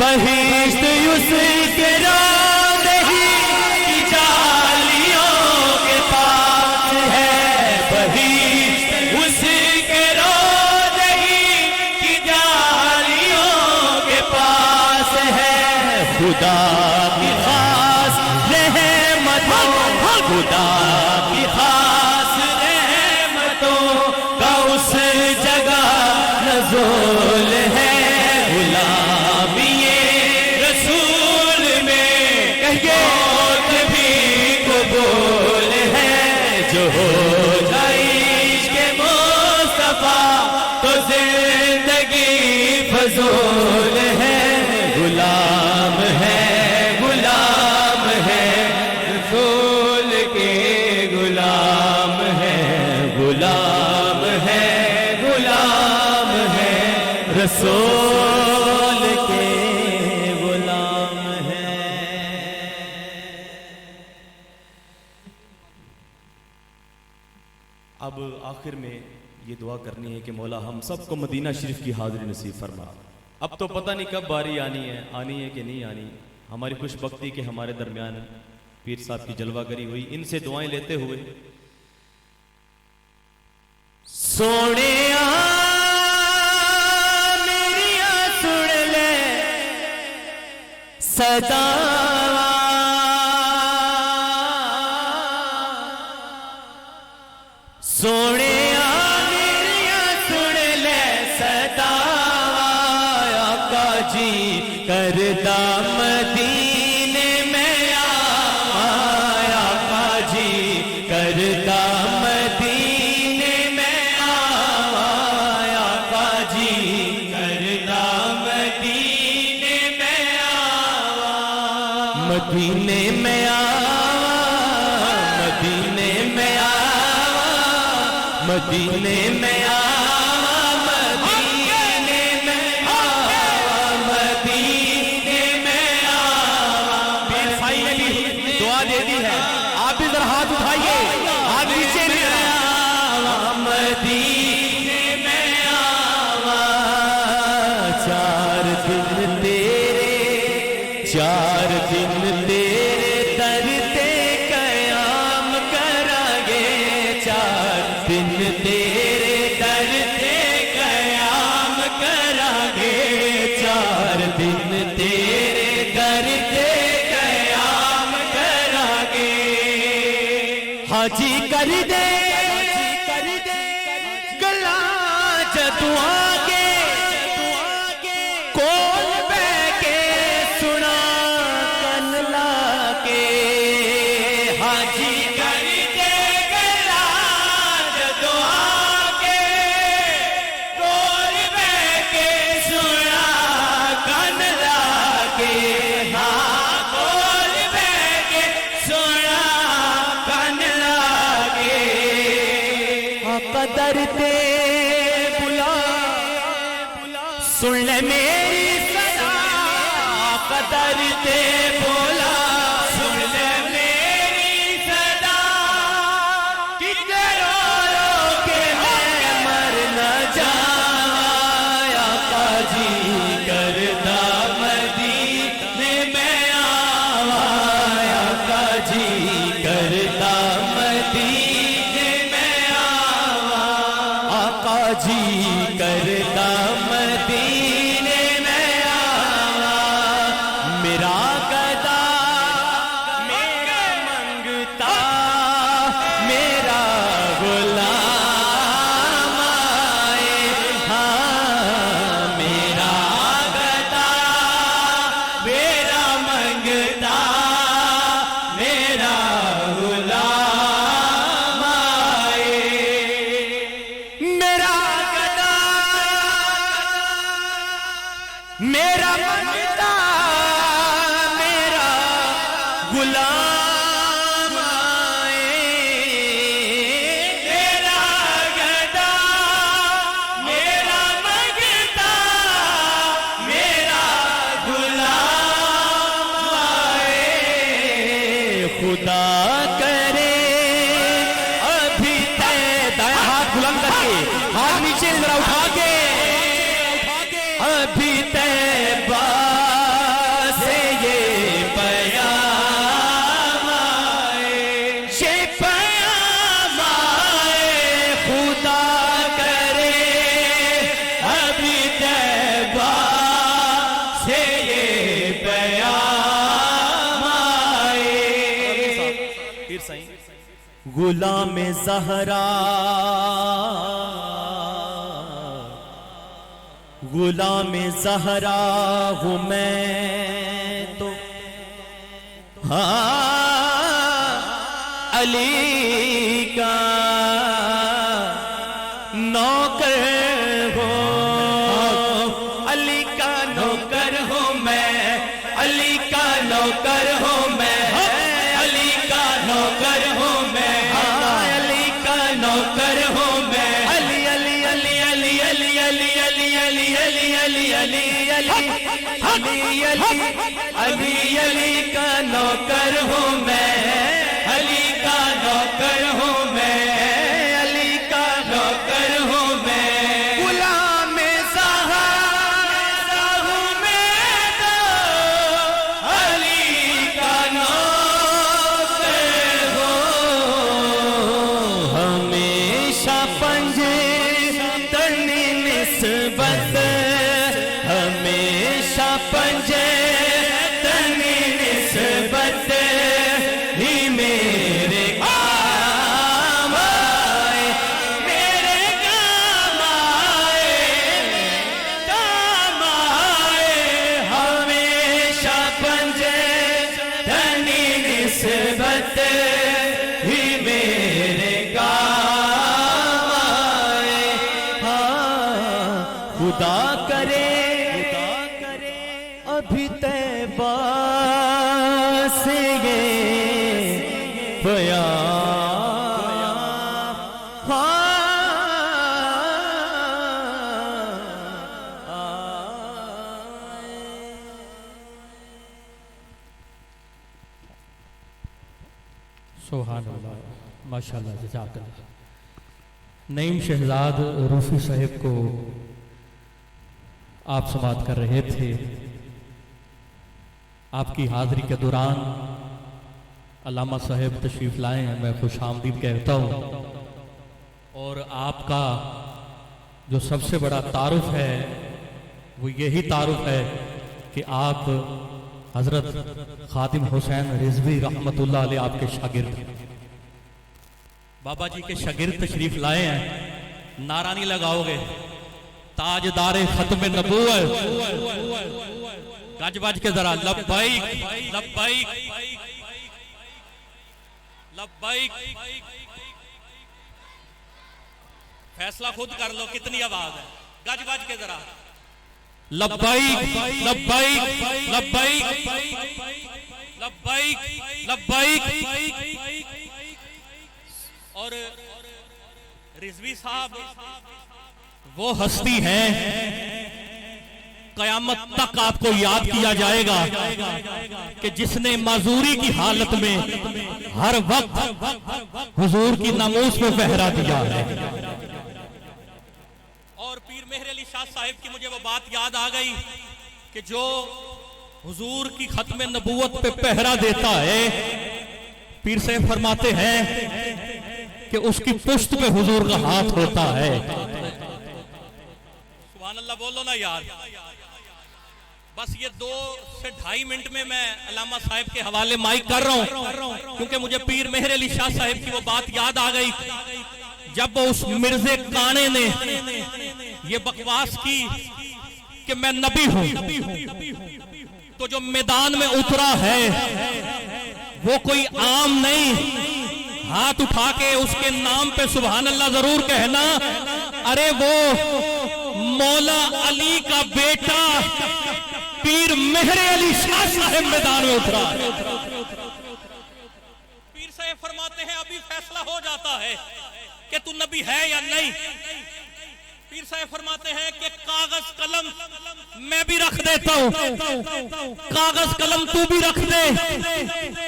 بہشت اس کے روضے کی جالیوں کے پاس ہے، بہشت اس کے روضے کی جالیوں کے پاس ہے۔ خدا کی خاص رحمتوں، خدا کی خاص رحمتوں کا اس جگہ نزول ہے۔ فضول ہے، غلام ہے، غلام ہے رسول کے، غلام ہے، غلام ہے، غلام ہے رسول کے، غلام ہے۔ اب آخر میں یہ دعا کرنی ہے کہ مولا ہم سب کو مدینہ شریف کی حاضری نصیب فرما۔ اب تو پتہ نہیں کب باری آنی ہے کہ نہیں آنی۔ ہماری خوش بختی کے ہمارے درمیان پیر صاحب کی جلوہ گری ہوئی، ان سے دعائیں لیتے ہوئے سونے میری سن لے صدا، سونے کرتا مدینے میں آیا، آجی کرتا مدینے میں آیا، آجی کرتا مدینے میں آیا، مدینے میں آیا، مدینے میں آیا، مدینے میں آیا، چار دن تیرے در تے قیام کریں گے، چار دن تیرے در تے قیام کریں گے، چار دن تیرے در تے قیام کریں گے۔ حاجی کر دے گلا جدوں آگے کول بہ کے سنا کن لا کے، حاجی کر دے گلا جدوں آگے کول بہ کے سنا کن لا کے، ہاں کول بہ کے سنا کن لا کے، قدر تے بلا سن لے میری صدا، قدر تے بولا سن لے میری صدا، کتنے رو رو کے میں مر نہ جایا، آقا جی کرتا مدینے میں آیا، آقا جی کرتا مدینے میں آیا، آقا جی کرتا مدینے میں آیا، میرا گدا میرا منگتا میرا غلام آئے، ہاں میرا گدا میرا منگتا میرا غلام آئے، میرا گدا میرا منگتا میرا غلام آئے، میرا گدا میرا منگتا میرا غلام آئے، خدا کرے ابھی تے دائیں ہاتھ بلند کر کے ہاتھ نیچے ذرا اٹھا کے، ابھی طیبہ غلام زہرا غلام زہرا ہوں میں تو ہاں علی کا نوکر ہوں علی کا نوکر ہوں میں علی کا نوکر ہوں میں علی کا نوکر ہوں میں علی کا نوکر ہوں میں علی علی علی علی علی علی علی علی علی علی علی علی علی علی علی کا نوکر ہوں میں علی کا نوکر ہوں میں علی کا نوکر ہوں میں غلام زہرا ہوں میں تو علی کا نوکر ہوں ہمیشہ پنجے تنی نسبت ہمیشہ پنجے تنی نسبت ہی میرے کام آئے میرے کام آئے کام آئے ہمیشہ پنجے تنی نسبت ہی میرے کام آئے خدا کرے ابھی طیبہ سے یہ سبحان اللہ ماشاءاللہ جزاک اللہ. نعیم شہزاد روفی صاحب کو آپ سماعت کر رہے تھے. آپ کی حاضری کے دوران علامہ صاحب تشریف لائے ہیں. میں خوش آمدید کہتا ہوں. اور آپ کا جو سب سے بڑا تعارف ہے وہ یہی تعارف ہے کہ آپ حضرت خادم حسین رضوی رحمت اللہ علیہ آپ کے شاگرد بابا جی کے شاگرد تشریف لائے ہیں. نعرہ نہیں لگاؤ گے؟ تاجدار ختم نبوت گج بج کے ذرا لبیک لبیک لبیک. فیصلہ خود کر لو کتنی آواز ہے. گج بج کے ذرا لبیک لبیک لبیک لبیک لبیک. اور رضوی صاحب وہ ہستی ہیں قیامت تک آپ کو یاد کیا جائے گا کہ جس نے معذوری کی حالت میں ہر وقت حضور کی ناموس میں پہرا دیا ہے. اور پیر مہر علی شاہ صاحب کی مجھے وہ بات یاد آ گئی کہ جو حضور کی ختم نبوت پہ پہرا دیتا ہے پیر صاحب فرماتے ہیں کہ اس کی پشت پہ حضور کا ہاتھ ہوتا ہے. سبحان اللہ بولو نا یار. بس یہ 2 سے 2.5 منٹ میں علامہ صاحب کے حوالے مائک کر رہا ہوں کیونکہ مجھے پیر مہر علی شاہ صاحب کی وہ بات یاد آ گئی جب اس مرزے کانے نے یہ بکواس کی کہ میں نبی ہوں تو جو میدان میں اترا ہے وہ کوئی عام نہیں. ہاتھ اٹھا کے اس کے نام پہ سبحان اللہ ضرور کہنا. ارے وہ مولا علی کا بیٹا پیر مہر علی شاہ صاحب میدان میں اترا. پیر صاحب فرماتے ہیں ابھی فیصلہ ہو جاتا ہے کہ تو نبی ہے یا نہیں. پیر صاحب فرماتے ہیں کہ کاغذ قلم میں بھی رکھ دیتا ہوں کاغذ قلم تو بھی رکھ دے.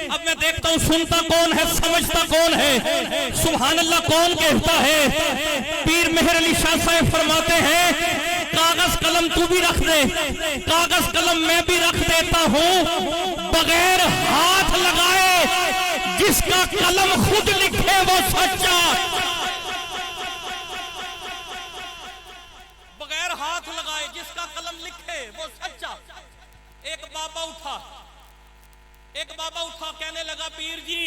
اب میں دیکھتا ہوں سنتا کون ہے سمجھتا کون ہے. سبحان اللہ کون کہتا ہے؟ پیر مہر علی شاہ صاحب فرماتے ہیں کاغذ قلم تو بھی رکھ دے کاغذ قلم میں بھی رکھ دیتا ہوں بغیر ہاتھ لگائے جس کا قلم خود لکھے وہ سچا. بغیر ہاتھ لگائے جس کا قلم لکھے وہ سچا. ایک بابا اٹھا کہنے لگا پیر جی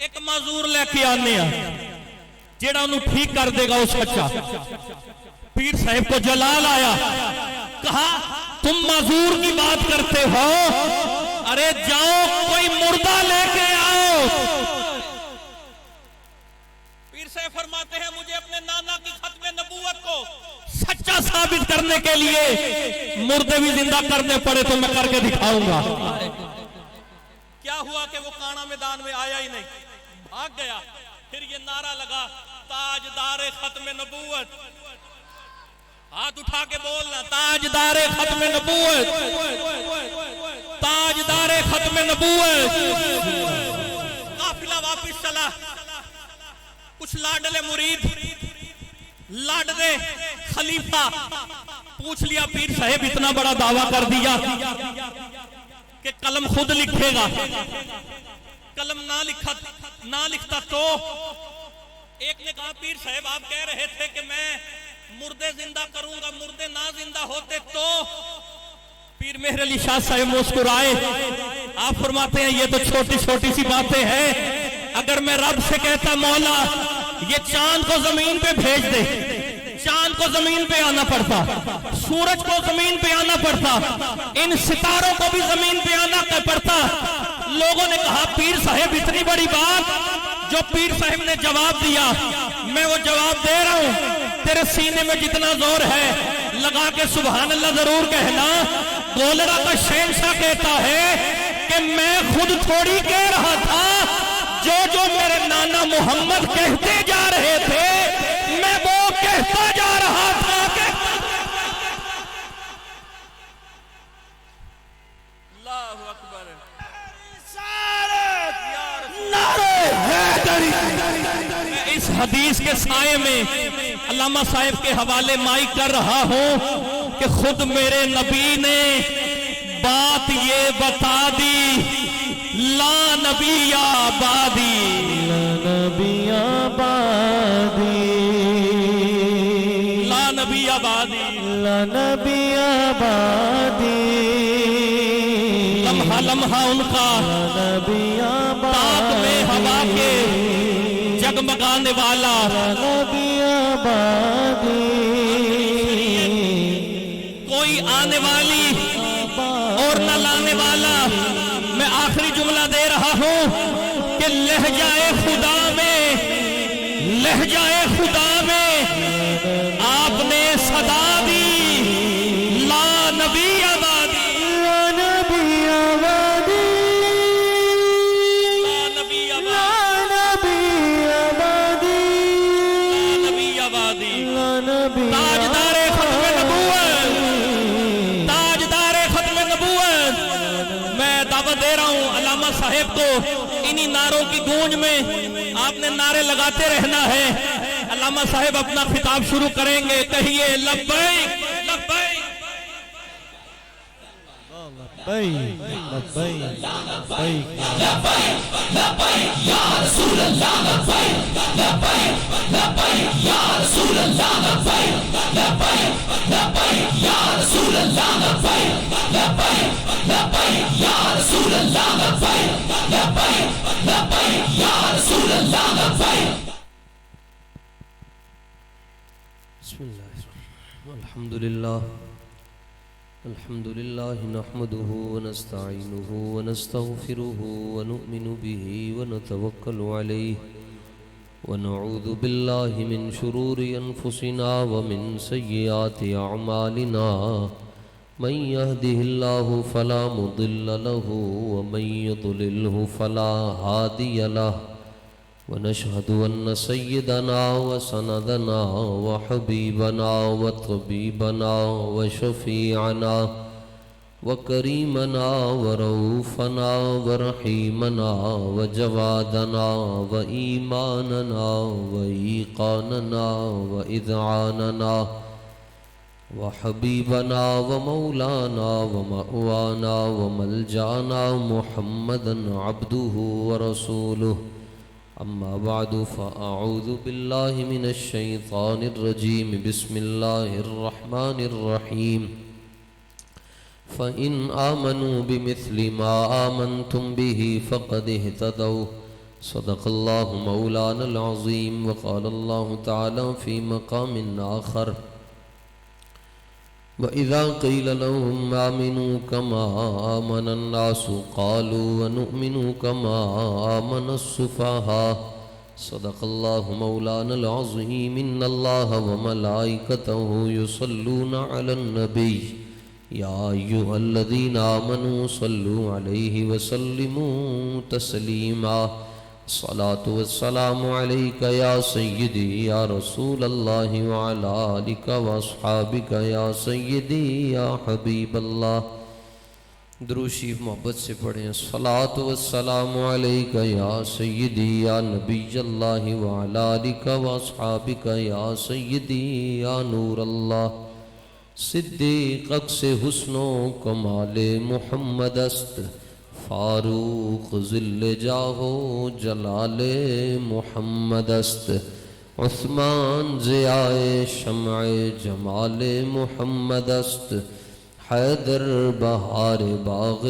ایک معذور لے کے آنے جیڑا انہوں ٹھیک کر دے گا وہ سچا. پیر صاحب کو جلال آیا, کہا تم معذور کی بات کرتے ہو, ارے جاؤ کوئی مردہ لے کے آؤ. پیر صاحب فرماتے ہیں مجھے اپنے نانا کی ختم نبوت کو سچا ثابت کرنے کے لیے مردے بھی زندہ کرنے پڑے تو میں کر کے دکھاؤں گا. کیا ہوا کہ وہ کانا میدان میں آیا ہی نہیں, بھاگ گیا. پھر یہ نعرہ لگا تاجدار ختم نبوت. ہاتھ اٹھا کے بولنا تاجدار ختم نبوت, تاجدار ختم نبوت. قافلہ واپس چلا. کچھ لاڈلے مرید, لاڈلے خلیفہ پوچھ لیا پیر صاحب اتنا بڑا دعویٰ کر دیا کہ قلم خود لکھے گا, قلم نہ لکھتا تو. ایک نے کہا پیر صاحب آپ کہہ رہے تھے کہ میں مردے زندہ کروں گا, مردے نہ زندہ ہوتے تو. پیر مہر علی شاہ صاحب مسکرائے. آپ فرماتے ہیں یہ تو چھوٹی چھوٹی سی باتیں ہیں. اگر میں رب سے کہتا مولا یہ چاند کو زمین پہ بھیج دے, چاند کو زمین پہ آنا پڑتا, سورج کو زمین پہ آنا پڑتا, ان ستاروں کو بھی زمین پہ آنا پڑتا. لوگوں نے کہا پیر صاحب اتنی بڑی بات. جو پیر صاحب نے جواب دیا میں وہ جواب دے رہا ہوں, تیرے سینے میں جتنا زور ہے لگا کے سبحان اللہ ضرور کہنا. گولرا کا شہنشاہ کہتا ہے کہ میں خود تھوڑی کہہ رہا تھا, جو جو میرے نانا محمد کہتے جا رہے تھے میں وہ کہتا جا رہا تھا. اللہ اکبر. میں اس حدیث کے سائے میں علامہ صاحب کے حوالے مائک کر رہا ہوں کہ خود میرے نبی نے بات یہ بتا دی, لا نبی آبادی, لا نبی آبادی, لا نبی آبادی, لا نبی آبادی. لمحہ لمحہ ان کا نبی آبادی, تاک میں ہوا کے جگمگانے والا. نبی آبادی, کوئی آنے والی اور نہ لانے والا. میں آخری جملہ دے رہا ہوں کہ لہجہ خدا میں, لہجہ خدا میں آپ نے صدا دی لا نبی آبادی, لا نبی آبادی, لا نبی آبادی, لا نبی آبادی. لا نبی تاجدار ختم نبوت, تاجدار ختم نبوت. میں دعوت دے رہا ہوں علامہ صاحب کو انہی نعروں کی گونج میں آپ نے نعرے لگاتے رہنا ہے. علامہ صاحب اپنا خطاب شروع کریں گے, کہیے لبیک لبیک. الحمد لله نحمده ونستعينه ونستغفره ونؤمن به ونتوكل عليه ونعوذ بالله من شرور أنفسنا ومن سيئات أعمالنا. من يهده الله فلا مضل له ومن يضلله فلا هادي له. ونشهد أن سيدنا وسندنا وحبيبنا وطبيبنا وشفيعنا وكريمنا ورؤوفنا ورحيمنا وجوادنا وإيماننا وإيقاننا وإذعاننا وحبيبنا ومولانا ومأوانا وملجأنا محمدا عبده ورسوله. أما بعد فأعوذ بالله من الشيطان الرجيم. بسم الله الرحمن الرحيم. فإن آمنوا بمثل ما آمنتم به فقد اهتدوا صدق الله مولانا العظيم. وقال الله تعالى في مقام آخر: وَإِذَا قِيلَ لَهُمْ آمِنُوا كَمَا آمَنَ النَّاسُ قَالُوا وَنُؤْمِنُ كَمَا آمَنَ السُّفَهَاءُ. صدق الله مولانا العظيم. إن الله وملائكته يصلون على النبي يا أيها الذين آمنوا صلوا عليه وسلموا تسليما. الصلاة والسلام عليك يا سيدي يا رسول الله وعلى آلك وأصحابك يا سيدي يا حبيب الله. درود شریف محبت سے پڑھیں. الصلاة والسلام علیک یا سیدی یا نبی اللہ وعلی آلک واصحابک یا سیدی یا نور اللہ. صدیق عکس حسن و کمال محمد است، فاروق ذل جاہ و جلال محمد است. عثمان ضیاء شمع جمال محمد است، حیدر بہار باغ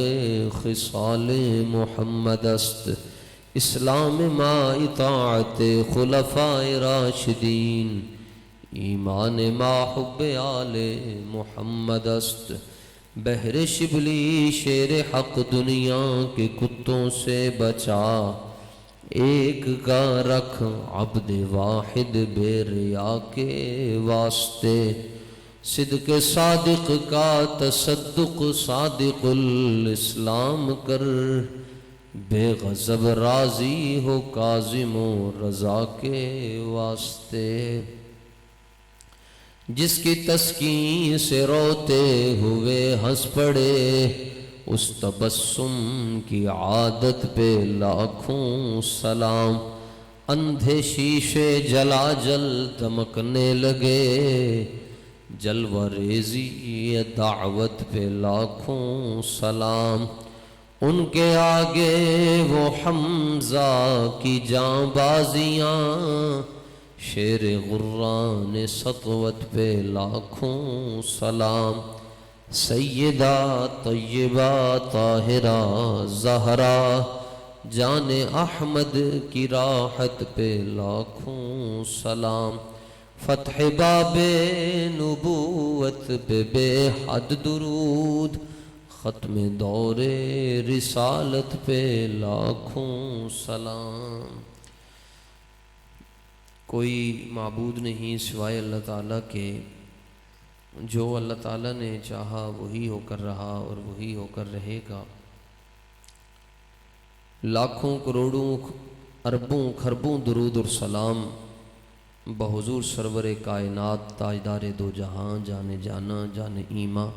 خصال محمد است. اسلام ما اطاعت خلفاء راشدین، ایمان ما حب آل محمد است. بحر شبلی شیر حق دنیا کے کتوں سے بچا، ایک کا رکھ عبد واحد بے ریا کے واسطے. صدق صادق کا تصدق صادق الاسلام کر، بے غضب راضی ہو کاظم و رضا کے واسطے. جس کی تسکین سے روتے ہوئے ہنس پڑے، اس تبسم کی عادت پہ لاکھوں سلام. اندھے شیشے جلا جل دمکنے لگے، جلوہ ریزی دعوت پہ لاکھوں سلام. ان کے آگے وہ حمزہ کی جاں بازیاں، شیر غران سطوت پہ لاکھوں سلام. سیدہ طیبہ طاہرہ زہرا، جان احمد کی راحت پہ لاکھوں سلام. فتح باب نبوت پہ بے حد درود، ختم دور رسالت پہ لاکھوں سلام. کوئی معبود نہیں سوائے اللہ تعالیٰ کے. جو اللہ تعالیٰ نے چاہا وہی ہو کر رہا اور وہی ہو کر رہے گا. لاکھوں کروڑوں اربوں خربوں درود اور سلام بحضور سرور کائنات تاجدار دو جہاں جان جانا جان ایماں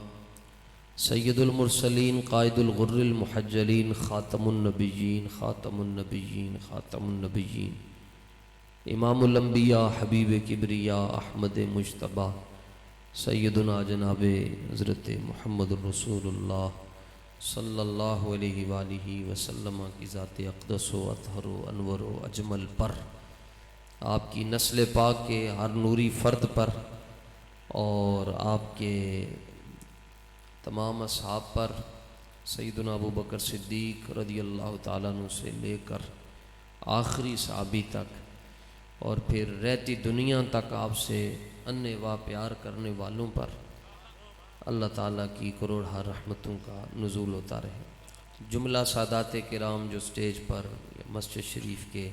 سید المرسلین قائد الغر المحجلین خاتم النبیین خاتم النبیین خاتم النبیین امام الانبیاء حبیب کبریا احمد مجتبیٰ سیدنا جناب حضرت محمد الرسول اللہ صلی اللہ علیہ وآلہ وسلم کی ذات اقدس و اطہر و انور و اجمل پر، آپ کی نسل پاک کے ہر نوری فرد پر اور آپ کے تمام اصحاب پر، سیدنا ابو بکر صدیق رضی اللہ تعالیٰ عنہ سے لے کر آخری صحابی تک اور پھر رہتی دنیا تک آپ سے انے وا پیار کرنے والوں پر اللہ تعالیٰ کی کروڑہ رحمتوں کا نزول ہوتا رہے. جملہ سادات کرام جو سٹیج پر مسجد شریف کے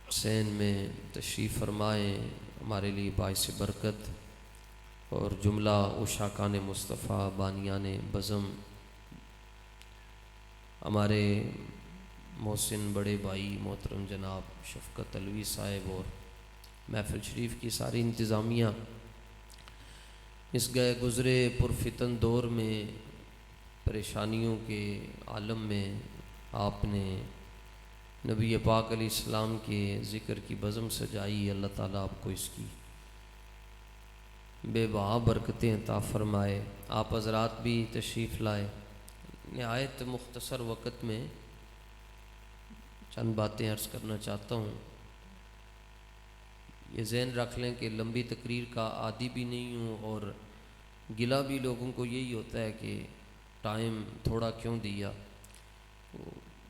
حسین میں تشریف فرمائیں، ہمارے لیے باعث برکت، اور جملہ عشاقان مصطفیٰ بانیان بزم، ہمارے محسن بڑے بھائی محترم جناب شفقت علوی صاحب اور محفل شریف کی ساری انتظامیہ، اس گئے گزرے پرفتن دور میں پریشانیوں کے عالم میں آپ نے نبی پاک علیہ السلام کے ذکر کی بزم سجائی. اللہ تعالیٰ آپ کو اس کی بے بہا برکتیں عطا فرمائے. آپ حضرات بھی تشریف لائے. نہایت مختصر وقت میں چند باتیں عرض کرنا چاہتا ہوں. یہ ذہن رکھ لیں کہ لمبی تقریر کا عادی بھی نہیں ہوں، اور گلہ بھی لوگوں کو یہی ہوتا ہے کہ ٹائم تھوڑا کیوں دیا.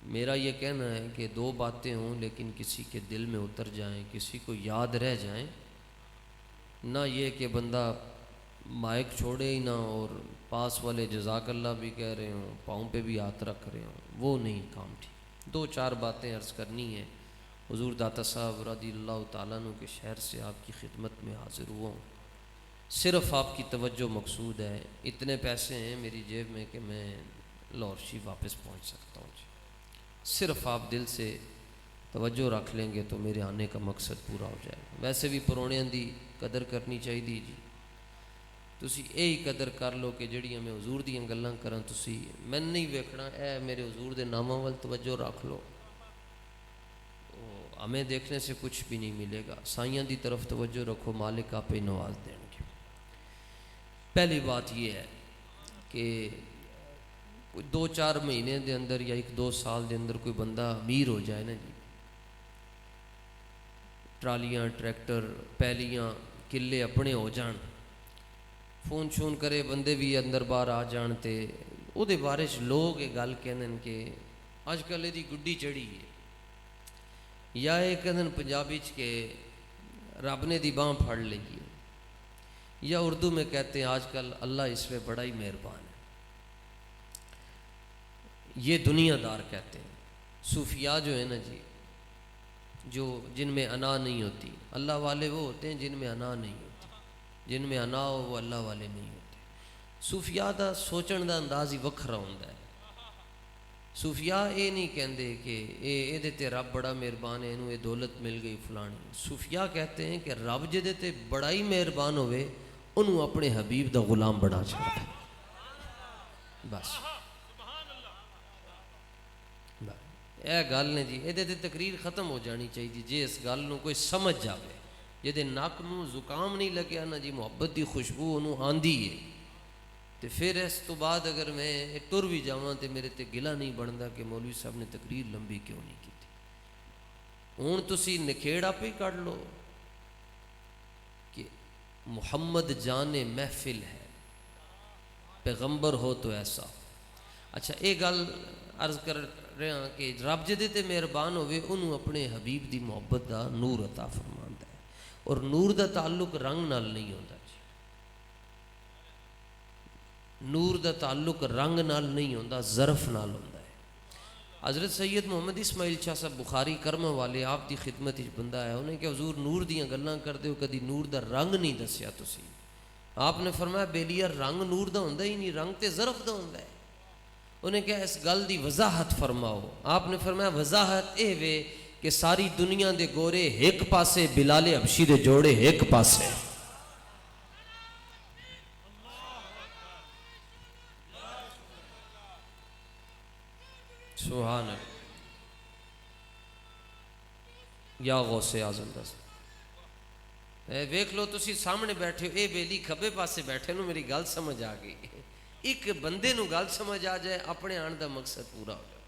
میرا یہ کہنا ہے کہ دو باتیں ہوں لیکن کسی کے دل میں اتر جائیں، کسی کو یاد رہ جائیں، نہ یہ کہ بندہ مائک چھوڑے ہی نہ اور پاس والے جزاک اللہ بھی کہہ رہے ہوں، پاؤں پہ بھی ہاتھ رکھ رہے ہوں، وہ نہیں کام ٹھیک۔ دو چار باتیں عرض کرنی ہیں۔ حضور داتا صاحب رضی اللہ تعالیٰ عنہ کے شہر سے آپ کی خدمت میں حاضر ہوا ہوں، صرف آپ کی توجہ مقصود ہے۔ اتنے پیسے ہیں میری جیب میں کہ میں لاہور شریف واپس پہنچ سکتا ہوں جی، صرف آپ دل سے توجہ رکھ لیں گے تو میرے آنے کا مقصد پورا ہو جائے گا۔ ویسے بھی پرونیاں دی قدر کرنی چاہیے جی، تسی یہی قدر کر لو کہ جڑیاں میں حضور دیاں گلاں کراں تسی میں نہیں ویکھنا، اے میرے حضور دے ناماں وال توجہ رکھ لو، ہمیں دیکھنے سے کچھ بھی نہیں ملے گا۔ سائیاں دی طرف توجہ رکھو، مالک آپ ہی نواز دیں گے۔ پہلی بات یہ ہے کہ کوئی 2-4 مہینے دے اندر یا 1-2 سال دے اندر کوئی بندہ امیر ہو جائے نا جی، ٹرالیاں، ٹریکٹر، پیلیاں، قلعے اپنے ہو جان، فون شون کرے بندے بھی اندر باہر آ جان تے او دے بارے لوگ یہ گل کہندن کہ اج کل یہ گڈی چڑھی ہے، یا یہ کہندن پنجابی چ کہ رب نے دی باں پھڑ لی ہے، یا اردو میں کہتے ہیں آج کل اللہ اس پہ بڑا ہی مہربان ہے۔ یہ دنیا دار کہتے ہیں۔ صوفیاء جو ہے نا جی، جو جن میں انا نہیں ہوتی، اللہ والے وہ ہوتے ہیں جن میں انا نہیں ہوتی، جن میں انا ہو وہ اللہ والے نہیں ہوتے۔ صوفیاء دا سوچن دا انداز ہی وکھرا ہوندا ہے۔ صوفیاء یہ نہیں کہندے کہ یہ تے رب بڑا مہربان ہے، انہوں یہ دولت مل گئی فلانی۔ صوفیاء کہتے ہیں کہ رب جدے تے بڑا ہی مہربان ہوئے انہوں اپنے حبیب دا غلام بنا چھڑتا ہے، بس اے گل نے جی، یہ تے تقریر ختم ہو جانی چاہیے جی اس گل نو کوئی سمجھ جاوے۔ جدے نک نو زکام نہیں لگیا نا جی، محبت دی خوشبو انہوں آندھی ہے، تو پھر اس تو بعد اگر میں ٹر بھی جاواں تو میرے تے گلہ نہیں بنتا کہ مولوی صاحب نے تقریر لمبی کیوں نہیں کی تھی۔ ہوں تسی نکھیڑ آپ ہی کر لو کہ محمد جان محفل ہے، پیغمبر ہو تو ایسا۔ اچھا یہ گل عرض کر رہے ہیں کہ رب جدے تے مہربان ہوئے انہوں اپنے حبیب دی محبت دا نور عطا فرماندا ہے، اور نور دا تعلق رنگ نال نہیں ہوتا جی، نور دا تعلق رنگ نال نہیں ہوتا، ظرف نال ہوتا ہے۔ حضرت سید محمد اسماعیل شاہ صاحب بخاری کرم والے آپ دی خدمت وچ بندہ ہے، انہیں کہ حضور نور دیاں گلاں کردے ہو، کدی نور دا رنگ نہیں دسیا تسی۔ آپ نے فرمایا بیلیا رنگ نور دا ہوندا ہی نہیں، رنگ تے ظرف دا ہوندا ہے۔ انہیں کہا اس گل دی وضاحت فرماؤ۔ آپ نے فرمایا وضاحت اے وے کہ ساری دنیا دے گورے ایک پاسے، بلال حبشی دے جوڑے ایک پاسے۔ سبحان اللہ، یا غوث اعظم دس ویکھ لو تسی سامنے بیٹھے ہو، اے بیلی کھبے پاسے بیٹھے نو، میری گل سمجھ آ گئی۔ ایک بندے نو گل سمجھ آ جائے اپنے آن دا مقصد پورا ہو جائے۔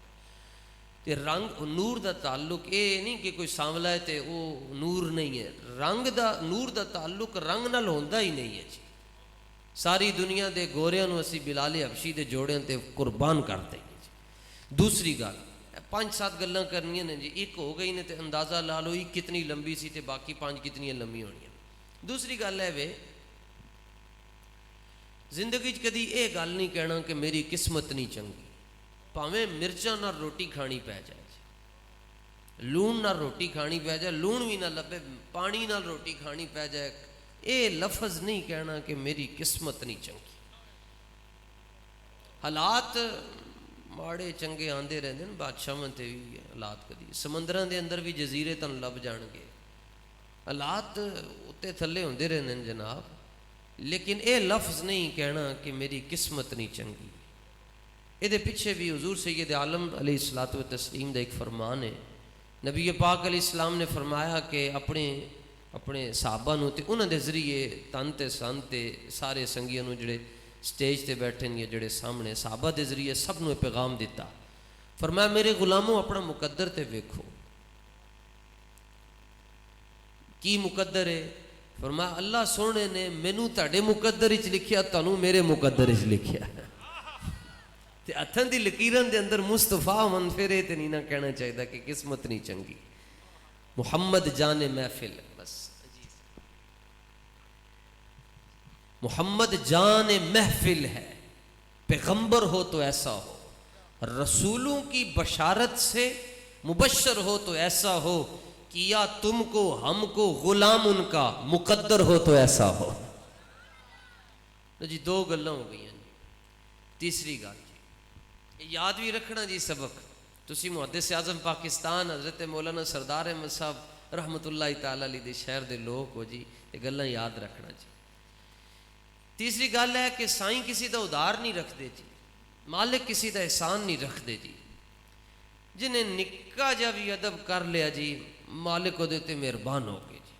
تے رنگ نور دا تعلق اے نہیں کہ کوئی سانولا ہے تے وہ نور نہیں ہے، رنگ دا نور دا تعلق رنگ نال ہوندا ہی نہیں ہے جی۔ ساری دنیا دے گوریاں نو اسی بلال حبشی دے جوڑیاں تے قربان کر دیں گے جی۔ دوسری گل 5-7 گلاں کرنیاں نے جی، ایک ہو گئی نے تے اندازہ لا لو ایک کتنی لمبی سی تے باقی 5 کتنی لمبی ہونی۔ دوسری گل ہے وے زندگی کدی یہ گل نہیں کہنا کہ میری قسمت نہیں چنگی، پاویں مرچاں نال روٹی کھانی پی جائے جی، لون نال روٹی کھانی پی جائے، لون بھی نہ لبے، پانی نال روٹی کھانی پی جائے، اے لفظ نہیں کہنا کہ میری قسمت نہیں چنگی۔ حالات ماڑے چنگے آندے رہندے ہیں، بادشاہاں تے بھی حالات کدی سمندراں دے اندر بھی جزیرے تن لب جان گے، حالات اتے تھلے ہوندے رہندے ہیں جناب، لیکن اے لفظ نہیں کہنا کہ میری قسمت نہیں چنگی۔ یہ پیچھے بھی حضور سید عالم علیہ الصلوۃ والتسلیم دا ایک فرمان ہے۔ نبی پاک علیہ السلام نے فرمایا کہ اپنے صحابہ نو تے انہاں دے ذریعے تن تے سن تے سارے سنگیاں نو جڑے سٹیج تے بیٹھے نے جڑے سامنے صحابہ دے ذریعے سب نو پیغام دیتا، فرمایا میرے غلاموں اپنا مقدر تے ویکھو، کی مقدر ہے؟ فرمایا اللہ سونے نے مینوں تہاڈے مقدر وچ لکھیا، تانوں میرے مقدر وچ لکھیا۔ تے ہتھاں دی لکیراں دے اندر مصطفیٰ ہون پھر اے تے نہیں نہ کہنا چاہیے کہ قسمت نہیں چنگی. محمد جان محفل بس محمد جان محفل ہے. پیغمبر ہو تو ایسا ہو, رسولوں کی بشارت سے مبشر ہو تو ایسا ہو, کیا تم کو ہم کو غلام ان کا مقدر ہو تو ایسا ہو. جی دو گلاں ہو گئی ہیں. تیسری گل جی یاد بھی رکھنا جی سبق, تسی محدث اعظم پاکستان حضرت مولانا سردار احمد صاحب رحمت اللہ تعالی علیہ دے شہر دے لوگ ہو جی, یہ گلاں یاد رکھنا جی. تیسری گل ہے کہ سائیں کسی دا ادھار نہیں رکھ دے جی, مالک کسی دا احسان نہیں رکھ دے جی. جنہیں نکا جا بھی ادب کر لیا جی مالک کو دیتے مہربان ہو گئے جی.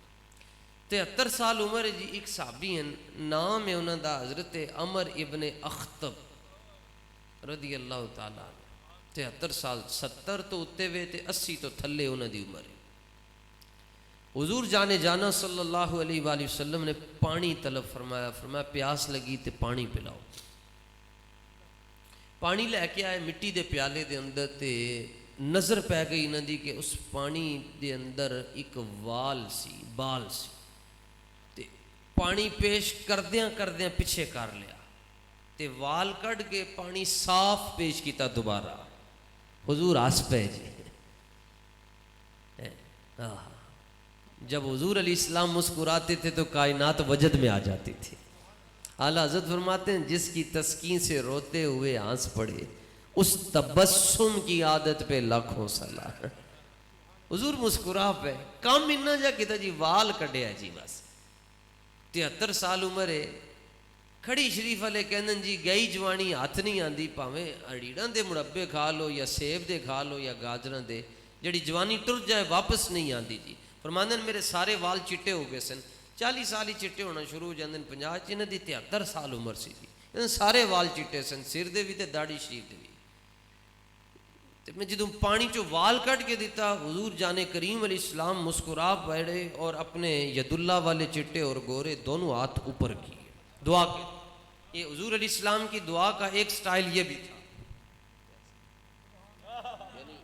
73 سال عمر ہے جی. ایک صحابی ہیں نام ہے انہوں دا حضرت عمر ابن اخطب رضی اللہ تعالیٰ. 73 سال 70 تو اتے ہوئے تے 80 تو تھلے انہوں دی عمر ہے. حضور جانے جانا صلی اللہ علیہ وآلہ وسلم نے پانی طلب فرمایا, فرمایا پیاس لگی تے پانی پلاؤ. پانی لے کے آئے مٹی دے پیالے دے اندر, تے نظر پہ گئی انہوں دی کہ اس پانی دے اندر ایک وال سی, بال سی. تے پانی پیش کردیاں کردیاں پیچھے کر لیا تے وال کٹ کے پانی صاف پیش کیتا دوبارہ. حضور آس پہ جی. جب حضور علیہ السلام مسکراتے تھے تو کائنات وجد میں آ جاتی تھی. اعلیٰ حضرت فرماتے ہیں جس کی تسکین سے روتے ہوئے آنس پڑے اس تبسم کی عادت پہ لاکھوں سلام. حضور مسکرا پہ کام انہا جا کتا جی وال کٹیا جی بس. 73 سال عمر ہے. کھڑی شریف والے کہندن جی گئی جوانی ہاتھ نہیں آندی, پاویں اڑیڑاں دے مربے کھا لو یا سیب دے کھا لو یا گاجراں دے, جڑی جوانی ٹر جائے واپس نہیں آندی جی. فرماندن میرے سارے وال چٹے ہو گئے سن, 40 سال ہی چٹے ہونا شروع ہو جاندن, 50 انہاں دی 73 سال عمر سی جی. انہاں سارے وال چٹے سن, سر دے بھی تے داڑھی شریف دے بھی. تے میں جدوں پانی چو وال کٹ کے دیتا حضور جانے کریم علیہ السلام مسکرا پڑے اور اپنے ید اللہ والے چٹے اور گورے دونوں ہاتھ اوپر کیے دعا کی. یہ حضور علیہ السلام کی دعا کا ایک سٹائل یہ بھی تھا, یعنی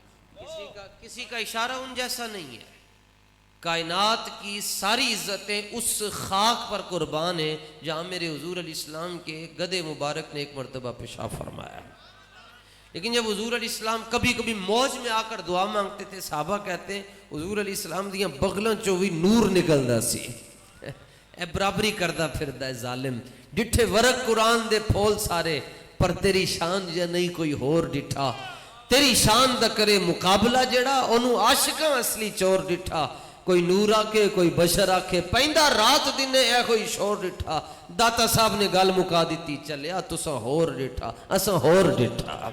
کسی کا اشارہ ان جیسا نہیں ہے. کائنات کی ساری عزتیں اس خاک پر قربان ہیں جہاں میرے حضور علیہ السلام کے گدے مبارک نے ایک مرتبہ پیشاب فرمایا. لیکن جب حضور علیہ السلام کبھی کبھی موج میں آ کر دعا مانگتے تھے, صحابہ کہتے ہیں حضور علیہ السلام دیاں بغلاں چوں بھی نور نکلدا سی. اے برابری کردہ پھردا ہے ظالم, ڈٹھے ورق قرآن دے پھول سارے, پر تیری شان جا نہیں کوئی ہور ڈٹھا. تیری شان دا کرے مقابلہ جڑا انہوں عاشقاں اصلی چور ڈٹھا. کوئی نور آکے کوئی بشر آکے, پہندہ رات دن اے کوئی شور ڈٹھا. داتا صاحب نے گال مکا دیتی, چلیا تسا ہور ڈٹھا اسا ہور ڈٹھا.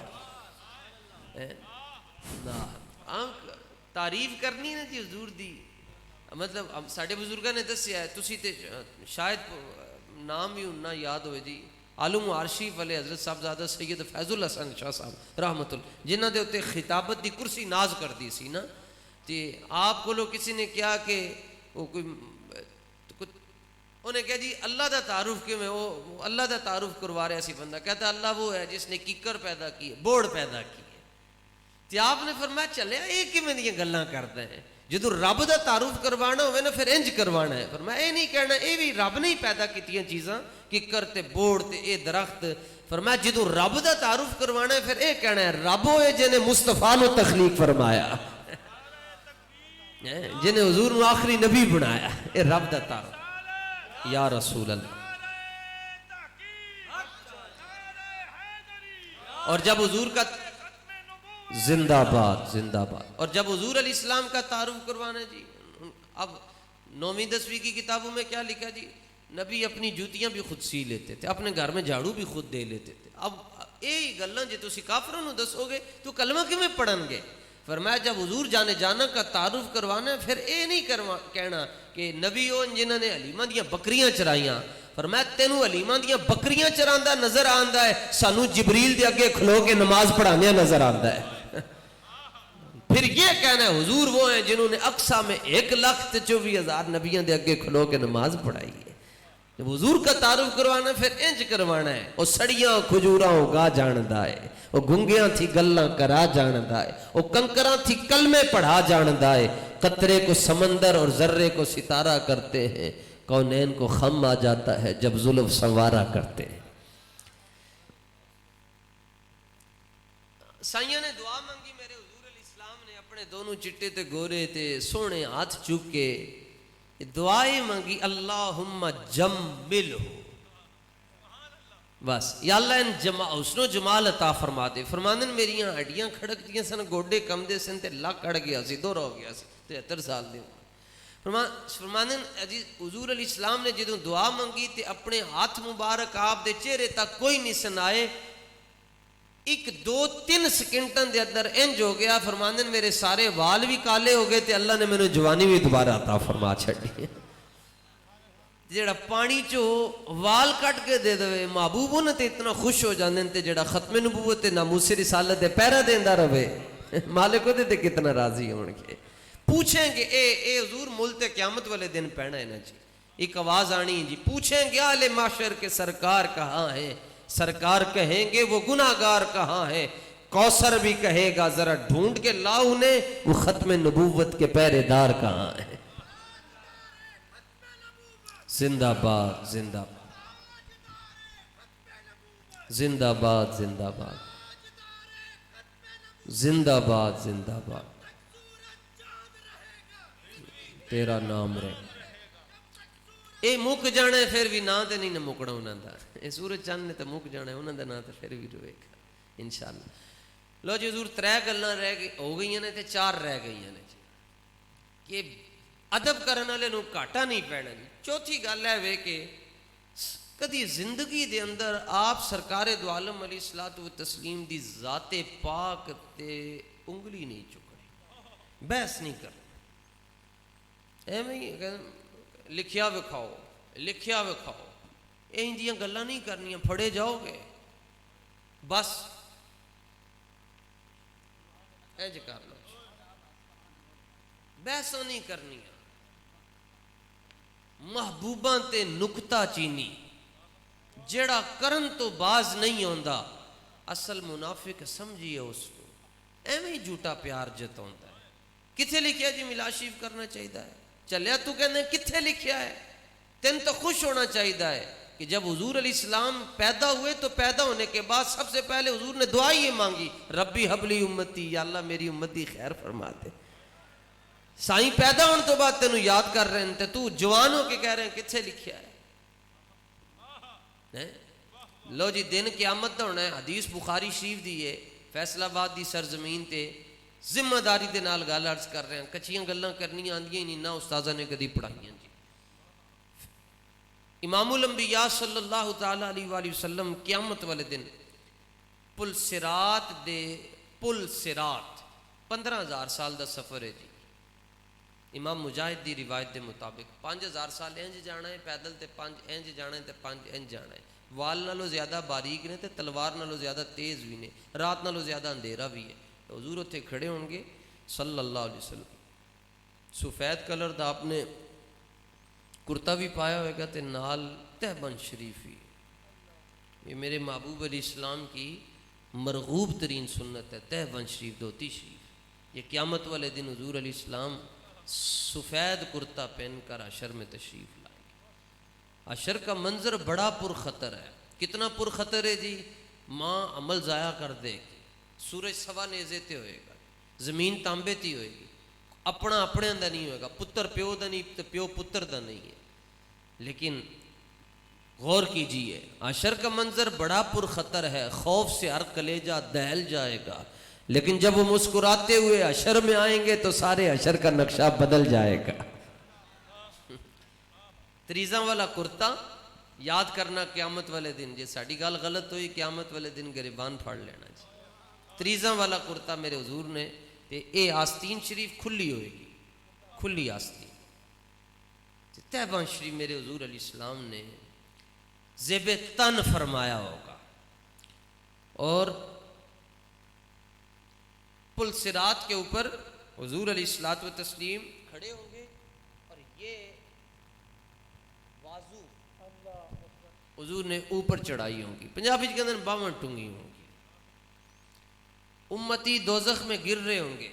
تعریف کرنی نا جی حضور دی, مطلب ساڑھے بزرگاں نے دسیا ہے, تسی تے شاید نام ہی انہا یاد ہوئے جی, عالم عارشی والے حضرت صاحبزادہ سید فیض الحسن شاہ صاحب رحمت اللہ, جنہ دے ہوتے خطابت دی کرسی ناز کر دی سی نا. تے آپ کو لوگ کسی نے کیا کہ وہ کوئی انہیں کہا جی اللہ دا تعارف کیوں ہے, وہ اللہ دا تعارف کروا رہا سی بندہ, کہتا اللہ وہ ہے جس نے کیکر پیدا کی ہے, بوڑ پیدا کی ہے. تے آپ نے فرمایا چلے ایک ہی میں دیئے گلاں کرتے ہیں, جدو رب دا تعارف کروانا ہوئے نا پھر انج کروانا ہے. فرمایا اے نہیں کہنا اے بھی رب نے ہی پیدا کیتیاں چیزاں, کیکر تے بوڑ تے اے درخت. فرمایا جدو رب دا تعارف کروانا ہے پھر اے کہنا ہے رب ہوئے جنہیں مصطفیٰ نو تخلیق فرمایا, جنہیں حضور نو آخری نبی بنایا, اے رب دا تعارف. یا رسول اللہ. اور جب حضور کا زندہ باد زندہ باد, اور جب حضور علیہ السلام کا تعارف کروانا جی, اب 9ویں 10ویں کی کتابوں میں کیا لکھا جی, نبی اپنی جوتیاں بھی خود سی لیتے تھے, اپنے گھر میں جھاڑو بھی خود دے لیتے تھے. اب یہی گلاں جے تسی کافراں نو دسو گے تو کلمہ کیویں پڑھن گے. فرمایا جب حضور جانے جانا کا تعارف کروانا ہے پھر اے نہیں کہنا کہ نبی ہو جنہاں نے حلیمہ دیاں بکریاں چرائیاں. فرمایا تینوں حلیمہ دیاں بکریاں چراندہ نظر آندہ ہے, سانو جبریل دے اگے کھلو کے نماز پڑھانے نظر آندہ ہے. پھر یہ کہنا ہے حضور وہ ہیں جنہوں نے اقصا میں 1,24,000 نبیوں دے اگے کھلو کے نماز پڑھائی ہے. جب حضور کا تعارف کروانا پھر انج کروانا ہے. وہ سڑیاں کھجوراں گا جاندا ہے, وہ گنگیاں تھی گلاں کرا جاندا ہے, وہ کنکراں تھی کلمے پڑھا جاندا ہے. قطرے کو سمندر اور ذرے کو ستارہ کرتے ہیں, کونین کو خم آ جاتا ہے جب زلف سنوارا کرتے ہیں. سائیاں نے دعا مانگی, میرے حضور علیہ السلام نے اپنے دونوں چٹے تے گورے تے سونے ہاتھ چک کے دعائیں مانگی, اللہم جمل ہو, بس یا اللہ ان حسن و جمال عطا فرما دے. فرماندن میریاں ہڈیاں کھڑک دیاں سن, گوڈے کم دے سن تے لک کڑ گیا سی, دورہ ہو گیا سی 73 سال دے. فرماندن حضور علیہ السلام نے جدوں دعا مانگی تے اپنے ہاتھ مبارک آپ دے چہرے تک کوئی نہیں سنائے, 1-2-3 سیکنڈاں دے اندر انج ہو گیا. فرماندن میرے سارے وال بھی کالے ہو گئے تے اللہ نے مینوں جوانی بھی دوبارہ عطا فرما چھڈی. جیڑا پانی چو وال کٹ کے دے دوے محبوب نے تے اتنا خوش ہو جاندے تے جیڑا ختم نبوت تے ناموس رسالت دے پیرا دیندا رہے مالک دے تے کتنا راضی ہون گے. پوچھیں گے اے حضور مل تے قیامت والے دن پہنا ہے نا جی, ایک آواز آنی جی, پوچھیں گے اہل محشر کے سرکار کہاں ہیں, سرکار کہیں گے وہ گناہگار کہاں ہیں. کوثر بھی کہے گا ذرا ڈھونڈ کے لاؤ انہیں, وہ ختم نبوت کے پہرے دار کہاں ہیں. زندہ باد زندہ باد زندہ باد زندہ باد زندہ باد زندہ باد, تیرا نام رہے. اے مک جانا ہے پھر بھی نہ تے نہیں نہ مکنا انہاں دا, اے سورج چاند نے تے مک جانا ہے, انہاں دا نہ تے پھر بھی رہے گا انشاءاللہ. لو جی حضور 3 گلاں رہ گئی ہو گئیاں نے تے 4 رہ گئیاں نے جی, کہ ادب کرن والے نوں گھاٹا نہیں پینا جی. چوتھی گل ہے وے کہ کدی زندگی دے اندر آپ سرکار دو عالم علیہ الصلوۃ والتسلیم دی ذات پاک تے انگلی نہیں چکنی, بحث نہیں کرنی. ایویں لکھیا وکھاؤ لکھیا وکھاؤ, ان دیاں گلاں نہیں کرنیاں, پھڑے جاؤ گے بس انج کر لو, بحثاں نہیں کرنیاں. محبوباں تے نکتہ چینی جیڑا کرن تو باز نہیں ہوندا, اصل منافق سمجھیے اس کو, ایویں جھوٹا پیار جتاوندا ہے. کتھے لکھیا جی ملا شریف کرنا چاہیے ہے, چلیا تو کہنے کتھے لکھیا ہے. تین تو خوش ہونا چاہیے ہے کہ جب حضور علیہ السلام پیدا ہوئے تو پیدا ہونے کے بعد سب سے پہلے حضور نے دعا یہ مانگی, ربی حبلی امتی, یا اللہ میری امتی خیر فرما دے. سائیں پیدا ہونے تو بعد تینوں یاد کر رہے ہیں, تو جوان ہو کے کہہ رہے ہیں کتھے لکھیا ہے. لو جی دن قیامت دا ہونا ہے, حدیث بخاری شریف دی ہے, فیصل آباد دی سرزمین تے ذمہ داری دے نال گل عرض کر رہے ہیں, کچھیاں گلاں کرنیاں آندیاں نہیں, نہ استاذہ نے کدی پڑھائیاں جی. امام الانبیاء صلی اللہ تعالی علیہ وآلہ وسلم قیامت والے دن پل صراط 15,000 سال دا سفر ہے جی. امام مجاہد دی روایت دے مطابق 5,000 سال انج جانا ہے پیدل, تے 5 انج جانا ہے تے 5 انج جانا ہے. وال نالوں زیادہ باریک نے تے تلوار نالوں زیادہ تیز بھی نے, رات نالوں زیادہ اندھیرا بھی ہے. حضور اتنے کھڑے ہوں گے صلی اللہ علیہ وسلم, سفید کلر دا آپ نے کرتا بھی پایا ہوئے گا تے نال تہبند شریف ہی. یہ میرے محبوب علیہ السلام کی مرغوب ترین سنت ہے, تہبند شریف دھوتی شریف. یہ قیامت والے دن حضور علیہ السلام سفید کرتا پہن کر عشر میں تشریف لائیں گے. عشر کا منظر بڑا پرخطر ہے. کتنا پرخطر ہے جی, ماں عمل ضائع کر دے گی, سورج سوا نیزے تے ہوئے گا, زمین تانبے تی ہوئے گی, اپنا اپنے اندر نہیں ہوئے گا, پتر پیو دا نہیں تے پیو پتر دا نہیں ہے. لیکن غور کیجئے, عشر کا منظر بڑا پرخطر ہے, خوف سے ہر کلیجہ دہل جائے گا. لیکن جب وہ مسکراتے ہوئے عشر میں آئیں گے تو سارے عشر کا نقشہ بدل جائے گا. تریزاں والا کرتا یاد کرنا قیامت والے دن, جی ساڑی گال غلط ہوئی قیامت والے دن گریبان پھاڑ لینا جی. تریزاں والا کرتا میرے حضور نے, تے اے آستین شریف کھلی ہوئے گی, کھلی آستین. تہبند شریف میرے حضور علیہ السلام نے زیب تن فرمایا ہوگا, اور پل صراط کے اوپر حضور علیہ الصلوۃ والتسلیم کھڑے ہوں گے, اور یہ بازو اللہ حضور نے اوپر چڑھائی ہوں گی، پنجابی کے اندر 52 ٹنگی ہوں گی، امتی دوزخ میں گر رہے ہوں گے،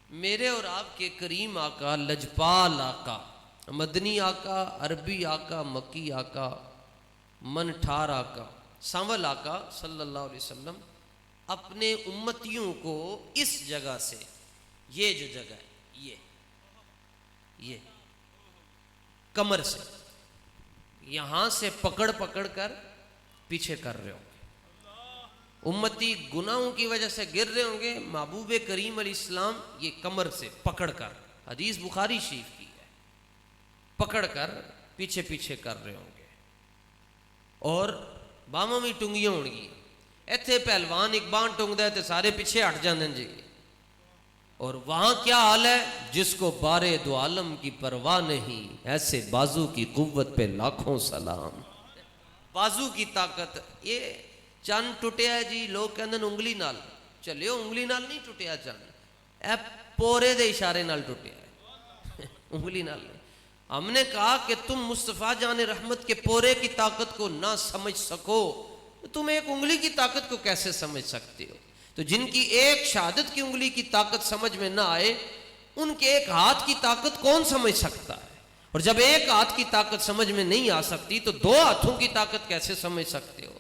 میرے اور آپ کے کریم آقا، لجپال آقا، مدنی آقا، عربی آقا، مکی آقا، من ٹھار آقا، سانول آقا صلی اللہ علیہ وسلم اپنے امتیوں کو اس جگہ سے، یہ جو جگہ ہے یہ کمر سے یہاں سے پکڑ کر پیچھے کر رہے ہوں گے، امتی گناہوں کی وجہ سے گر رہے ہوں گے، محبوب کریم علیہ السلام یہ کمر سے پکڑ کر، حدیث بخاری شریف کی ہے، پکڑ کر پیچھے کر رہے ہوں گے، اور باواں بھی ٹنگیاں ہون گی، ایتھے پہلوان ایک بان ٹنگدا ہے تے سارے پیچھے ہٹ جاندے جی، اور وہاں کیا حال ہے، جس کو بارے دو عالم کی پرواہ نہیں، ایسے بازو کی قوت پہ لاکھوں سلام، بازو کی طاقت، یہ چند ٹوٹیا ہے جی، لوگ کہندے انگلی نال چلیو، انگلی نال نہیں ٹوٹیا چند، اے پورے دے اشارے نال ٹوٹیا ہے انگلی نال نہیں۔ ہم نے کہا کہ تم مصطفیٰ جان رحمت کے پورے کی طاقت کو نہ سمجھ سکو تو تم ایک انگلی کی طاقت کو کیسے سمجھ سکتے ہو؟ تو جن کی ایک شہادت کی انگلی کی طاقت سمجھ میں نہ آئے، ان کے ایک ہاتھ کی طاقت کون سمجھ سکتا ہے؟ اور جب ایک ہاتھ کی طاقت سمجھ میں نہیں آ سکتی تو دو ہاتھوں کی طاقت کیسے سمجھ سکتے ہو؟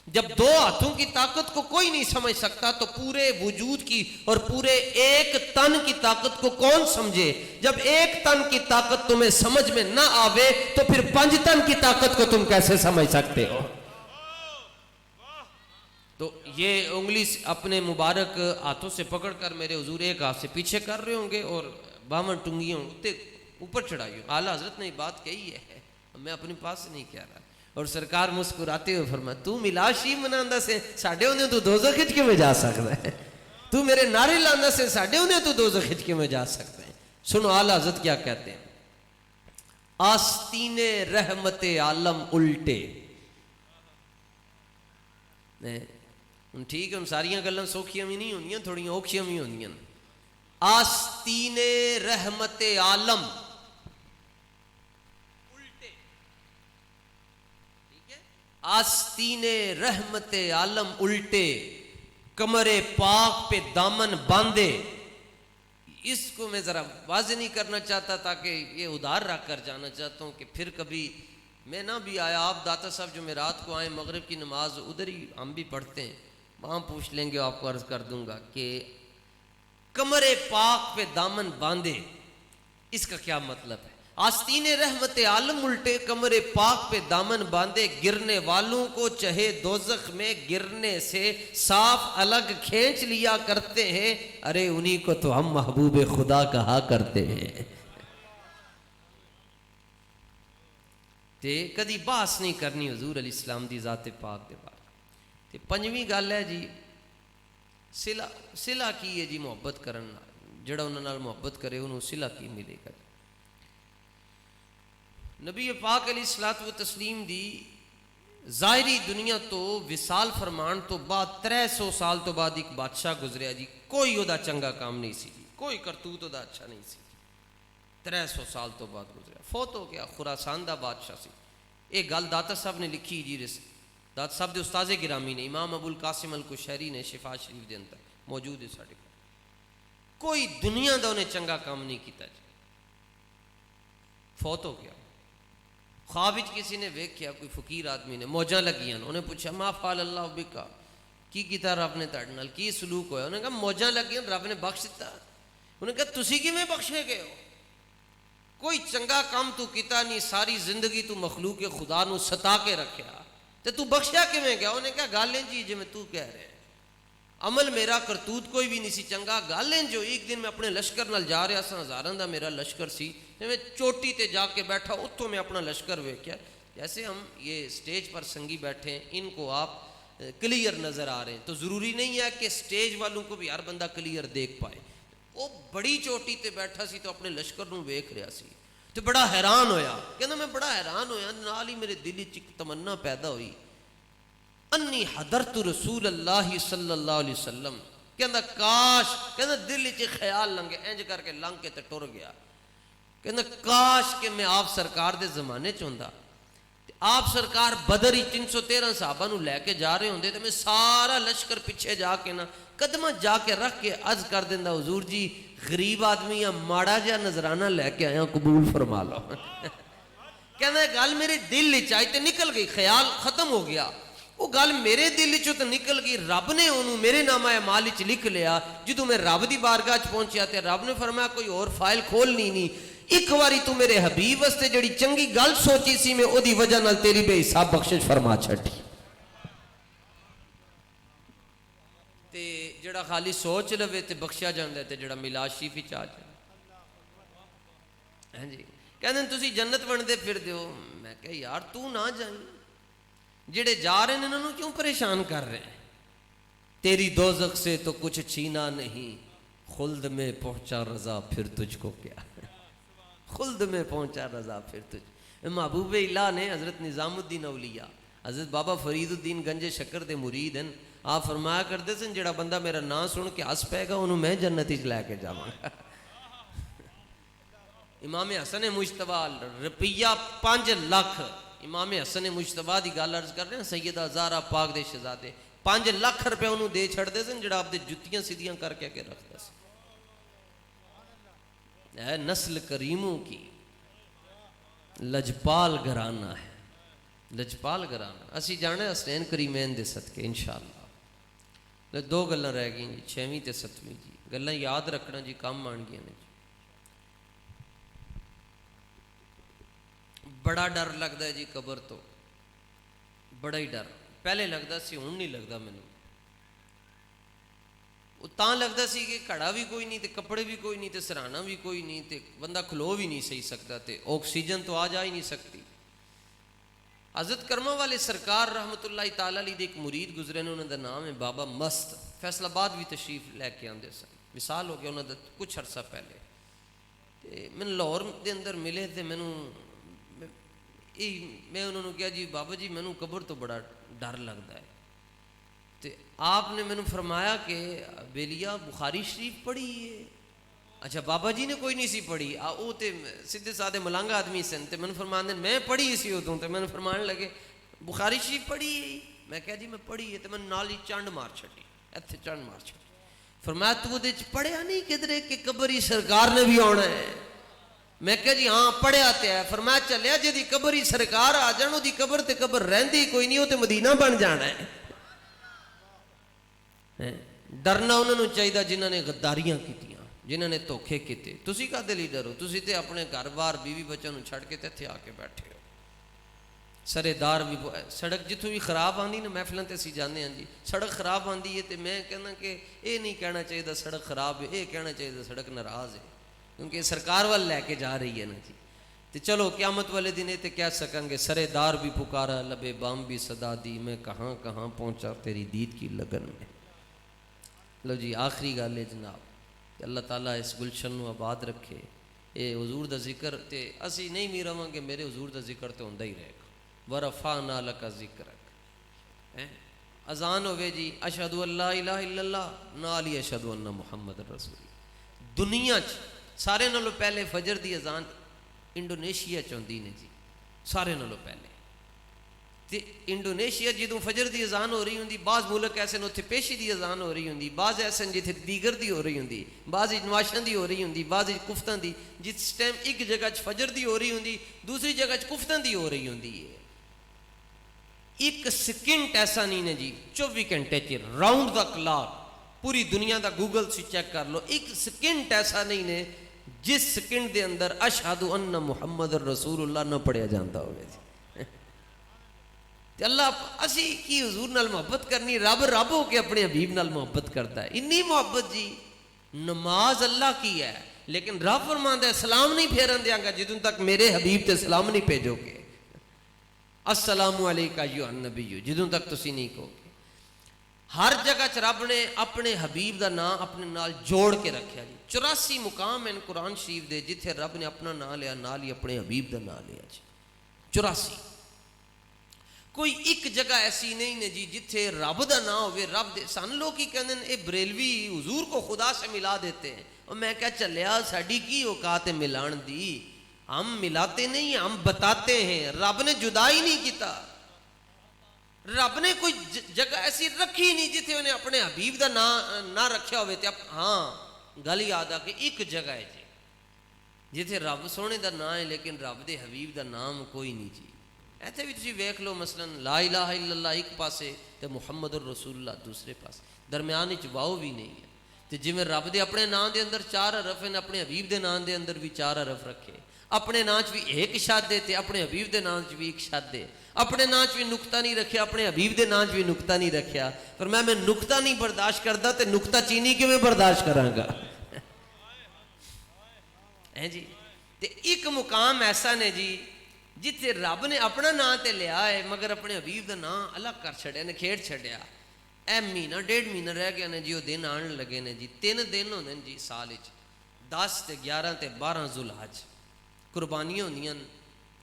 جب دو ہاتھوں کی طاقت کو کوئی نہیں سمجھ سکتا تو پورے وجود کی اور پورے ایک تن کی طاقت کو کون سمجھے؟ جب ایک تن کی طاقت تمہیں سمجھ میں نہ آوے تو پھر 5 تن کی طاقت کو تم کیسے سمجھ سکتے ہو؟ تو یہ انگلی اپنے مبارک ہاتھوں سے پکڑ کر میرے حضور ایک ہاتھ سے پیچھے کر رہے ہوں گے اور 52 ٹنگیوں اوپر چڑھائی ہوں۔ اعلیٰ حضرت نے بات کہی ہے، میں اپنے پاس سے نہیں کہہ رہا، اور سرکار مسکراتے ہوئے فرمایا تو میلاد شریف مناندا سے ساڈے ہوندے تو دوزخ وچ کیویں جا سکدا ہے؟ تو میرے نعرے لاندا سے ساڈے ہوندے تو دوزخ وچ کیویں جا سکدا ہے؟ سنو اعلیٰ حضرت کیا کہتے ہیں، آستین رحمت عالم الٹے، ٹھیک ہے، ساریاں گلاں سوکھیاں بھی نہیں ہوندیاں، تھوڑیاں اوکھیاں بھی ہوندیاں، آستین رحمت عالم الٹے، ٹھیک ہے، آستین رحمت عالم الٹے، کمر پاک پہ دامن باندھے۔ اس کو میں ذرا واضح نہیں کرنا چاہتا تاکہ یہ ادھار رکھ کر جانا چاہتا ہوں کہ پھر کبھی میں نہ بھی آیا، آپ داتا صاحب جو میں رات کو آئیں، مغرب کی نماز ادھر ہی ہم بھی پڑھتے ہیں، وہاں پوچھ لیں گے، آپ کو عرض کر دوں گا کہ کمر پاک پہ دامن باندھے، اس کا کیا مطلب ہے؟ آستین رحمت عالم الٹے، کمر پاک پہ دامن باندھے، گرنے والوں کو چہے دوزخ میں گرنے سے صاف الگ کھینچ لیا کرتے ہیں، ارے انہی کو تو ہم محبوب خدا کہا کرتے ہیں۔ تے کدی بحث نہیں کرنی حضور علیہ السلام دی ذات پاک دے بارے۔ تے پنجویں گل ہے جی صلہ کی ہے جی، محبت کرنا، جڑا انہاں نال محبت کرے انہوں صلہ کی ملے گا۔ نبی پاک علیہ الصلوۃ والتسلیم دی ظاہری دنیا تو وصال فرمان تو بعد 300 سال تو بعد ایک بادشاہ گزریا جی، کوئی ادا چنگا کام نہیں سی جی، کوئی کرتوت ادا اچھا نہیں سی، 300 سال تو بعد گزریا، فوت ہو گیا، خراسان دا بادشاہ سی۔ ایک گل داتا صاحب نے لکھی جی، داتا صاحب دے استاذ گرامی نے، امام ابو القاسم الکشیری نے شفا شریف دے اندر موجود ہے ساڈے کو، کوئی دنیا دا انہیں چنگا کام نہیں کیتا جی، فوت ہو گیا۔ خواب وچ کسی نے ویکھیا، کوئی فقیر آدمی نے، موجاں لگیاں، انہیں پوچھا ما فعل اللہ بکا، کی کیتا رب نے تہاڈے نال، کی سلوک ہویا؟ انہیں کہا موجاں لگیاں رب نے بخش دیتا۔ انہیں کہا تسی کیویں بخشے گئے ہو؟ کوئی چنگا کام تو کیتا نہیں، ساری زندگی تو مخلوق خدا نو ستا کے رکھیا، تے تو بخشیا کیویں گیا؟ انہیں کہا گالیں جی جی میں تو کہہ رہے ہیں، عمل میرا کرتوت کوئی بھی نہیں سی چنگا، گالیں جو ایک دن میں اپنے لشکر نال جا رہا سا، ہزاراں دا میرا لشکر سی، میں چوٹی تے جا کے بیٹھا، اتوں میں اپنا لشکر ویکھیا، جیسے ہم یہ سٹیج پر سنگی بیٹھے ہیں، ان کو آپ کلیئر نظر آ رہے ہیں، تو ضروری نہیں ہے کہ سٹیج والوں کو بھی ہر بندہ کلیئر دیکھ پائے۔ وہ بڑی چوٹی تے بیٹھا سی تو اپنے لشکر نو ویکھ رہا سی، تو بڑا حیران ہویا، کہنا میں بڑا حیران ہویا، نال ہی میرے دل وچ ایک تمنا پیدا ہوئی، انی حضرت رسول اللہ صلی اللہ علیہ وسلم، کہنا کاش، کہنا دل وچ خیال لنگے، انج کر کے لنگ کے تے ٹر گیا، کہنا کاش کہ میں آپ سرکار دے زمانے چ ہوندا، آپ سرکار بدر ہی 313 صحابہ نو لے کے جا رہے ہوندے تے میں سارا لشکر پیچھے جا کے نا قدمہ جا کے رکھ کے عرض کر دیندہ حضور جی غریب آدمی یا ماڑا جا نظرانہ لے کے آیا قبول فرما لو کہنا ہے گل میرے دل لے چاہی تے نکل گئی خیال ختم ہو گیا وہ گل میرے دل چو تے نکل گئی رب نے انہوں میرے نامہ اعمال وچ لکھ لیا جدوں میں رب دی بارگاہ چ پہنچیا تے رب نے فرمایا کوئی اور فائل کھولنی نہیں ایک واری تو میرے حبیب واسطے جڑی چنگی گل سوچی سی میں او دی وجہ نال تیری بے حساب بخشش فرما چھڈی تے جڑا خالی سوچ لوے تے بخشیا جاندا تے جڑا میلاد شریف وچ آ جائے ہاں جی کہندے تسی جنت ونڈدے پھر دیو میں کہ یار تو نہ جائیں جڑے جا رہے ہیں انہوں نے کیوں پریشان کر رہے ہیں تیری دوزخ سے تو کچھ چھینا نہیں خلد میں پہنچا رضا پھر تجھ کو کیا خلد میں پہنچا رضا پھر تجھ محبوب الہ نے حضرت نظام الدین اولیاء حضرت بابا فرید الدین گنج شکر دے مرید ہیں آپ فرمایا کرتے سن جڑا بندہ میرا نام سن کے ہس پائے گا انہوں میں جنت وچ لے کے جاواں گا امام حسن مجتبیٰ روپیہ 5 لاکھ امام حسن مجتبیٰ دی گل عرض کر رہے ہیں سیدہ زہرا پاک دے شہزادے 5 لاکھ روپے انہوں دے چھڑ دے سن جڑا آپ دے جتیاں سیدیاں کر کے رکھتا سی اے نسل کریموں کی لجپال گھرانہ ہے لجپال گھرانہ اسی جانے حسین کریمین دے صدقے انشاءاللہ 2 گلاں رہ گئی جی 6ویں تے 7ویں جی گلاں یاد رکھنا جی کام آن گیا نے جی بڑا ڈر لگتا ہے جی قبر تو بڑا ہی ڈر پہلے لگتا سی ہوں نہیں لگتا مینوں وہ تاں لگتا سی کہ کھڑا بھی کوئی نہیں تے کپڑے بھی کوئی نہیں تے سرہانہ بھی کوئی نہیں تے بندہ کھلو بھی نہیں صحیح سکتا تے آکسیجن تو آ جا ہی نہیں سکتی حضرت کرما والے سرکار رحمت اللہ تعالیٰ علیہ دے ایک مرید گزرے نے انہوں دا نام ہے بابا مست فیصل آباد بھی تشریف لے کے آندے سن وصال ہو گیا انہوں دا کچھ عرصہ پہلے تے میں لاہور دے اندر ملے تے میں انہوں نے کہا جی بابا جی میں قبر تو بڑا ڈر لگتا ہے تے آپ نے میں فرمایا کہ بیلیا بخاری شریف پڑھی ہے اچھا بابا جی نے کوئی نہیں سی پڑھی وہ تے سیدھے سادے ملانگا آدمی سن تے میں فرمانے میں پڑھی سی ادوں تے میں فرمانے لگے بخاری شریف پڑھی ہے میں کہا جی میں پڑھی ہے تے میں نال ہی چنڈ مار چھٹی ایتھے چنڈ مار چھٹی فرمایا تو دے پڑھیا نہیں کدھرے کہ قبر ہی سرکار نے بھی آنا ہے میں کہا جی ہاں پڑھیا تے ہے فرمایا چلیا جی دی قبر ہی سرکار آ جان دی قبر تے قبر رہندی کوئی نہیں ہو تے مدینہ بن جانا ہے ڈرنا انہوں نے چاہیے جنہوں نے غداریاں کیتیاں جنہوں نے دھوکھے کیتے تسی کا دلی ڈرو تسی تے اپنے گھر بار بیوی بچوں نوں چھڑ کے تے اتھے آ کے بیٹھے ہو سرے دار بھی سڑک جتوں بھی خراب آندی نا محفلاں تے اسی جانے ہیں جی سڑک خراب آندی ہے تے میں کہنا کہ اے نہیں کہنا چاہیے سڑک خراب ہے اے کہنا چاہیے سڑک ناراض ہے کیونکہ سرکار وال لے کے جا رہی ہے نا جی تے چلو قیامت والے دن تے کہہ سکیں گے سرے دار بھی پکارا لبے بام بھی صدا دی میں کہاں کہاں پہنچا تیری دید کی لگن میں لو جی آخری گل ہے جناب کہ اللہ تعالیٰ اس گلشن نو آباد رکھے اے حضور دا ذکر تے اسی نہیں می رہاں کہ میرے حضور دا ذکر تے ہوندا ہی رہے گا ورفعنا لک ذکرک اذان ہوئے جی اشہد ان لا الہ الا اللہ نال ہی اشہد ان محمد رسول دنیا سارے نالوں پہلے فجر دی اذان انڈونیشیا چوندی نے جی سارے نالوں پہلے تے انڈونیشیا جدوں فجر دی اذان ہو رہی ہوندی بعض ملک ایسے نے اتھے پیشی دی اذان ہو رہی ہوندی بعض ایسے جتھے دیگر دی ہو رہی ہوندی بعض نواشن دی ہو رہی ہوندی بعض کفتاں دی جس ٹائم ایک جگہ فجر دی ہو رہی ہوندی دوسری جگہ کفتاں دی ہو رہی ہوندی ہے ایک سیکنڈ ایسا نہیں نے جی 24 گھنٹے چ راؤنڈ دا کلاک پوری دنیا دا گوگل سے چیک کر لو ایک سیکنڈ ایسا نہیں نے جس سیکنڈ دے اندر اشہد ان محمد رسول اللہ نہ پڑھیا جانتا ہوئے جی اللہ اسی کی حضور نال محبت کرنی رب رب ہو کے اپنے حبیب نال محبت کرتا ہے انی محبت جی نماز اللہ کی ہے لیکن رب فرماندا ہے سلام نہیں پھیرن دیاں گا جدوں تک میرے حبیب تے سلام نہیں بھیجو گے السلام علیکہ ایھا النبی جدوں تک تسی نہیں کہو گے ہر جگہ چ رب نے اپنے حبیب دا نام اپنے نال جوڑ کے رکھیا جی 84 مقام ہیں قرآن شریف دے جتھے رب نے اپنا نام لیا نال ہی اپنے حبیب دا نام لیا جی 84 کوئی ایک جگہ ایسی نہیں نے جی جتھے رب دا نام ہوئے رب دے سن لوگ کی کہندے ہیں اے بریلوی حضور کو خدا سے ملا دیتے ہیں اور میں کہا چلیا ساڈی کی اوقات ملان دی ہم ملاتے نہیں ہم بتاتے ہیں. رب نے جدا ہی نہیں کیتا. رب نے کوئی جگہ ایسی رکھی نہیں جتھے انہیں اپنے حبیب دا نہ رکھیا ہوئے. ہاں گل یاد آ کہ ایک جگہ ہے جی جتھے رب سونے دا نام ہے لیکن رب دے حبیب دا نام کوئی نہیں جی. ایتھے بھی تسی ویکھ لو مثلا لا الہ الا اللہ ایک پاسے تے محمد الرسول اللہ دوسرے پاسے, درمیان وچ واو بھی نہیں ہے. تے جویں رب دے اپنے نام دے اندر 4 حرف ہیں, اپنے حبیب دے نام دے اندر بھی 4 حرف رکھے. اپنے نام چ بھی ایک شاد تے اپنے حبیب دے نام چ بھی ایک شاد. اپنے نام چ بھی نقطہ نہیں رکھیا, اپنے حبیب دے نام چ بھی نقطہ نہیں رکھیا. پر میں نقطہ نہیں برداشت کردا تے نقطہ چینی کیویں برداشت کراں گا جی. تے ایک مقام ایسا نے جی جتھے رب نے اپنا نام تے لیا ہے مگر اپنے حبیب دا نام الگ کر چھڑیا نے, کھیڑ چھڑیا. اے مہینہ 1.5 مہینہ رہ گیا نے جی, وہ دن آن لگے نے جی. 3 دن ہوندے جی سال وچ, 10 تے 11 تے 12 ذوالحج. قربانیاں ہوندیاں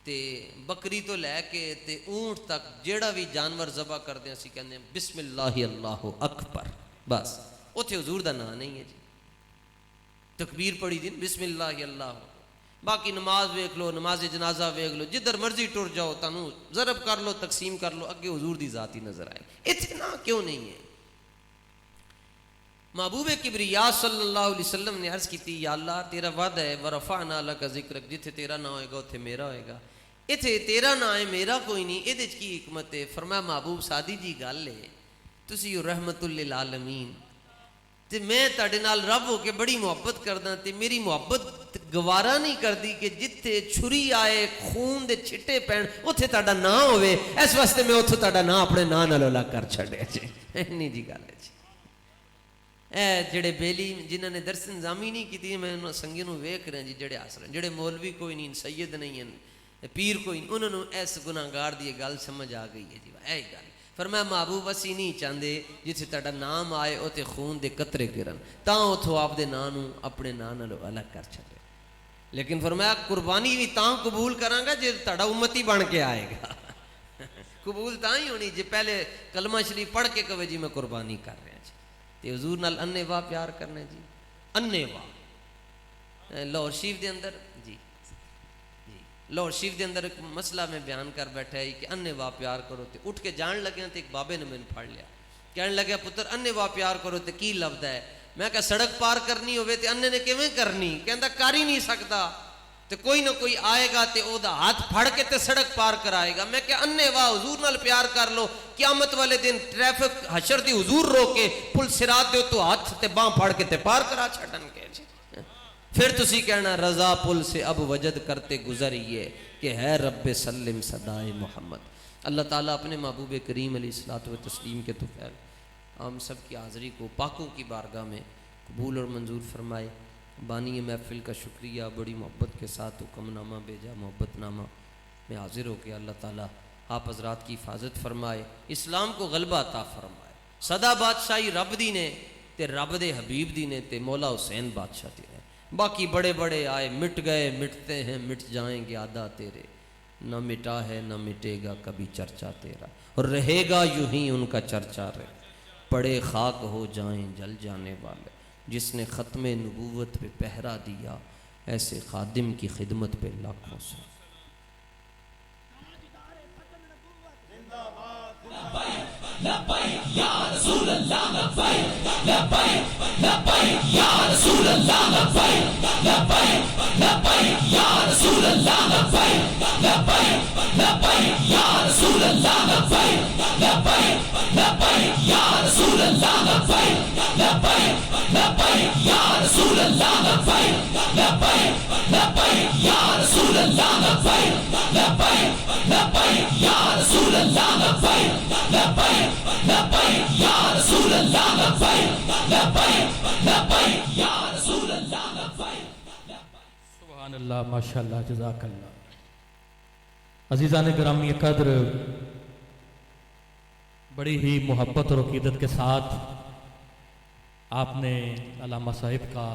تے بکری تو لے کے تے اونٹ تک جیڑا بھی جانور ذبح کردے اسی کہندے بسم اللہ اللہ اکبر, بس. اوتھے حضور دا نام نہیں ہے جی. تکبیر پڑھی دی بسم اللہ اللہ. باقی نماز ویکھ لو, نماز جنازہ ویکھ لو, جدھر مرضی ٹر جاؤ تانوں ضرب کر لو, تقسیم کر لو, اگے حضور دی ذات ہی نظر آئے. اتنا کیوں نہیں ہے؟ محبوب کبریا صلی اللہ علیہ وسلم نے عرض کی یا اللہ تیرا وعدہ ہے ورفعنا لک ذکرک, جتھے تیرا نام ہوئے گا اتھے میرا ہوئے گا. اتھے تیرا نام ہے میرا کوئی نہیں, ادھے کی حکمت ہے؟ فرمایا محبوب سادی جی گل ہے, تسی رحمت للعالمین تے میں تاڑے نال رب ہو کے بڑی محبت کردا تے میری محبت گوارا نہیں کردی کہ جتھے چھری آئے خون دے چھٹے پین اتھے تاڑا نام ہوئے. اس واسطے میں اتھے تاڑا نام اپنے نام نال اللہ کر چھڑے جی. نہیں جی گل ہے جی. اے جڑے بیلی جنہوں نے درس انظامی نہیں کی تھی, میں انہوں سنگیوں ویکھ رہے ہیں جی جڑے آس رہے ہیں, جڑے مولوی کوئی نہیں, سید نہیں ہیں, پیر کوئی نہیں, انہوں نے ایس گناہگار دی گل سمجھ آ گئی ہے جی. اے گل فرمایا محبوب اسی نہیں چاہتے جتھے تہاڈا نام آئے اوتے خون دے قطرے گرن, تاں اتھوں آپ دے نام اپنے نام نالوں الگ کر چھڈے. لیکن فرمایا قربانی بھی تاں قبول کراں گا جے تہاڈا امتی بن کے آئے گا. قبول تاں ہی ہونی جے پہلے کلمہ شریف پڑھ کے کہے جی میں قربانی کر رہا جی. تے حضور نال انے واہ پیار کرنا جی, انے واہ. لاہور شریف دے اندر جی لاہور شریف دے اندر ایک مسئلہ میں بیان کر بیٹھا ہے کہ انے واہ پیار کرو. تے اٹھ کے جان لگے تے ایک بابے نے میں پھڑ لیا, کہنے لگا پتر انے واہ پیار کرو تے کی لفظ ہے؟ میں کہا سڑک پار کرنی ہوئے تے انے نے کیویں کرنی؟ کہندا کر ہی نہیں سکتا, تے کوئی نہ کوئی آئے گا تے او دا ہاتھ پھڑ کے تے سڑک پار کرائے گا. میں کہا انے واہ حضور نال پیار کر لو, قیامت والے دن ٹریفک حشر دی حضور روکے پل صراط دے تو ہاتھ تے باں پھڑ کے تے پار کرا چھڈن کے جی. پھر تسی کہنا رضا پل سے اب وجد کرتے گزریے کہ ہے رب سلم صدائے محمد. اللہ تعالیٰ اپنے محبوب کریم علیہ الصلوۃ والتسلیم کے توفیل ہم سب کی حاضری کو پاکوں کی بارگاہ میں قبول اور منظور فرمائے. بانی محفل کا شکریہ, بڑی محبت کے ساتھ حکم نامہ بھیجا, محبت نامہ میں حاضر ہو کے اللہ تعالیٰ آپ حضرات کی حفاظت فرمائے, اسلام کو غلبہ عطا فرمائے. صدا بادشاہی رب دی نے تے رب دے حبیب دی نے تے مولا حسین بادشاہ دی نے. باقی بڑے بڑے آئے مٹ گئے, مٹتے ہیں, مٹ جائیں گے عدا تیرے, نہ مٹا ہے نہ مٹے گا کبھی چرچا تیرا, اور رہے گا یوں ہی ان کا چرچا رہے. پڑے خاک ہو جائیں جل جانے والے, جس نے ختم نبوت پہ پہرا دیا, ایسے خادم کی خدمت پہ لاکھوں سے. لبیک یا رسول اللہ لبیک, لبیک لبیک یا رسول اللہ لبیک, لبیک لبیک یا رسول اللہ لبیک, لبیک لبیک یا رسول اللہ لبیک, لبیک لبیک یا رسول اللہ لبیک, لبیک لبیک یا رسول اللہ لبیک, لبیک لبیک یا رسول اللہ لبیک, لبیک لبیک یا رسول اللہ لبیک, لبیک لبیک یا رسول اللہ لبیک, لبیک لبیک یا رسول اللہ لبیک. سبحان اللہ, ماشاءاللہ, جزاک اللہ. عزیزان گرامی قدر, بڑی ہی محبت اور عقیدت کے ساتھ آپ نے علامہ صاحب کا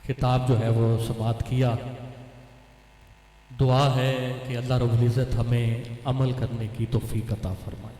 خطاب جو ہے وہ سماعت کیا. دعا ہے کہ اللہ رب العزت ہمیں عمل کرنے کی توفیق عطا فرمائے.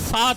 7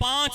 5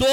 2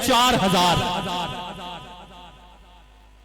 4000,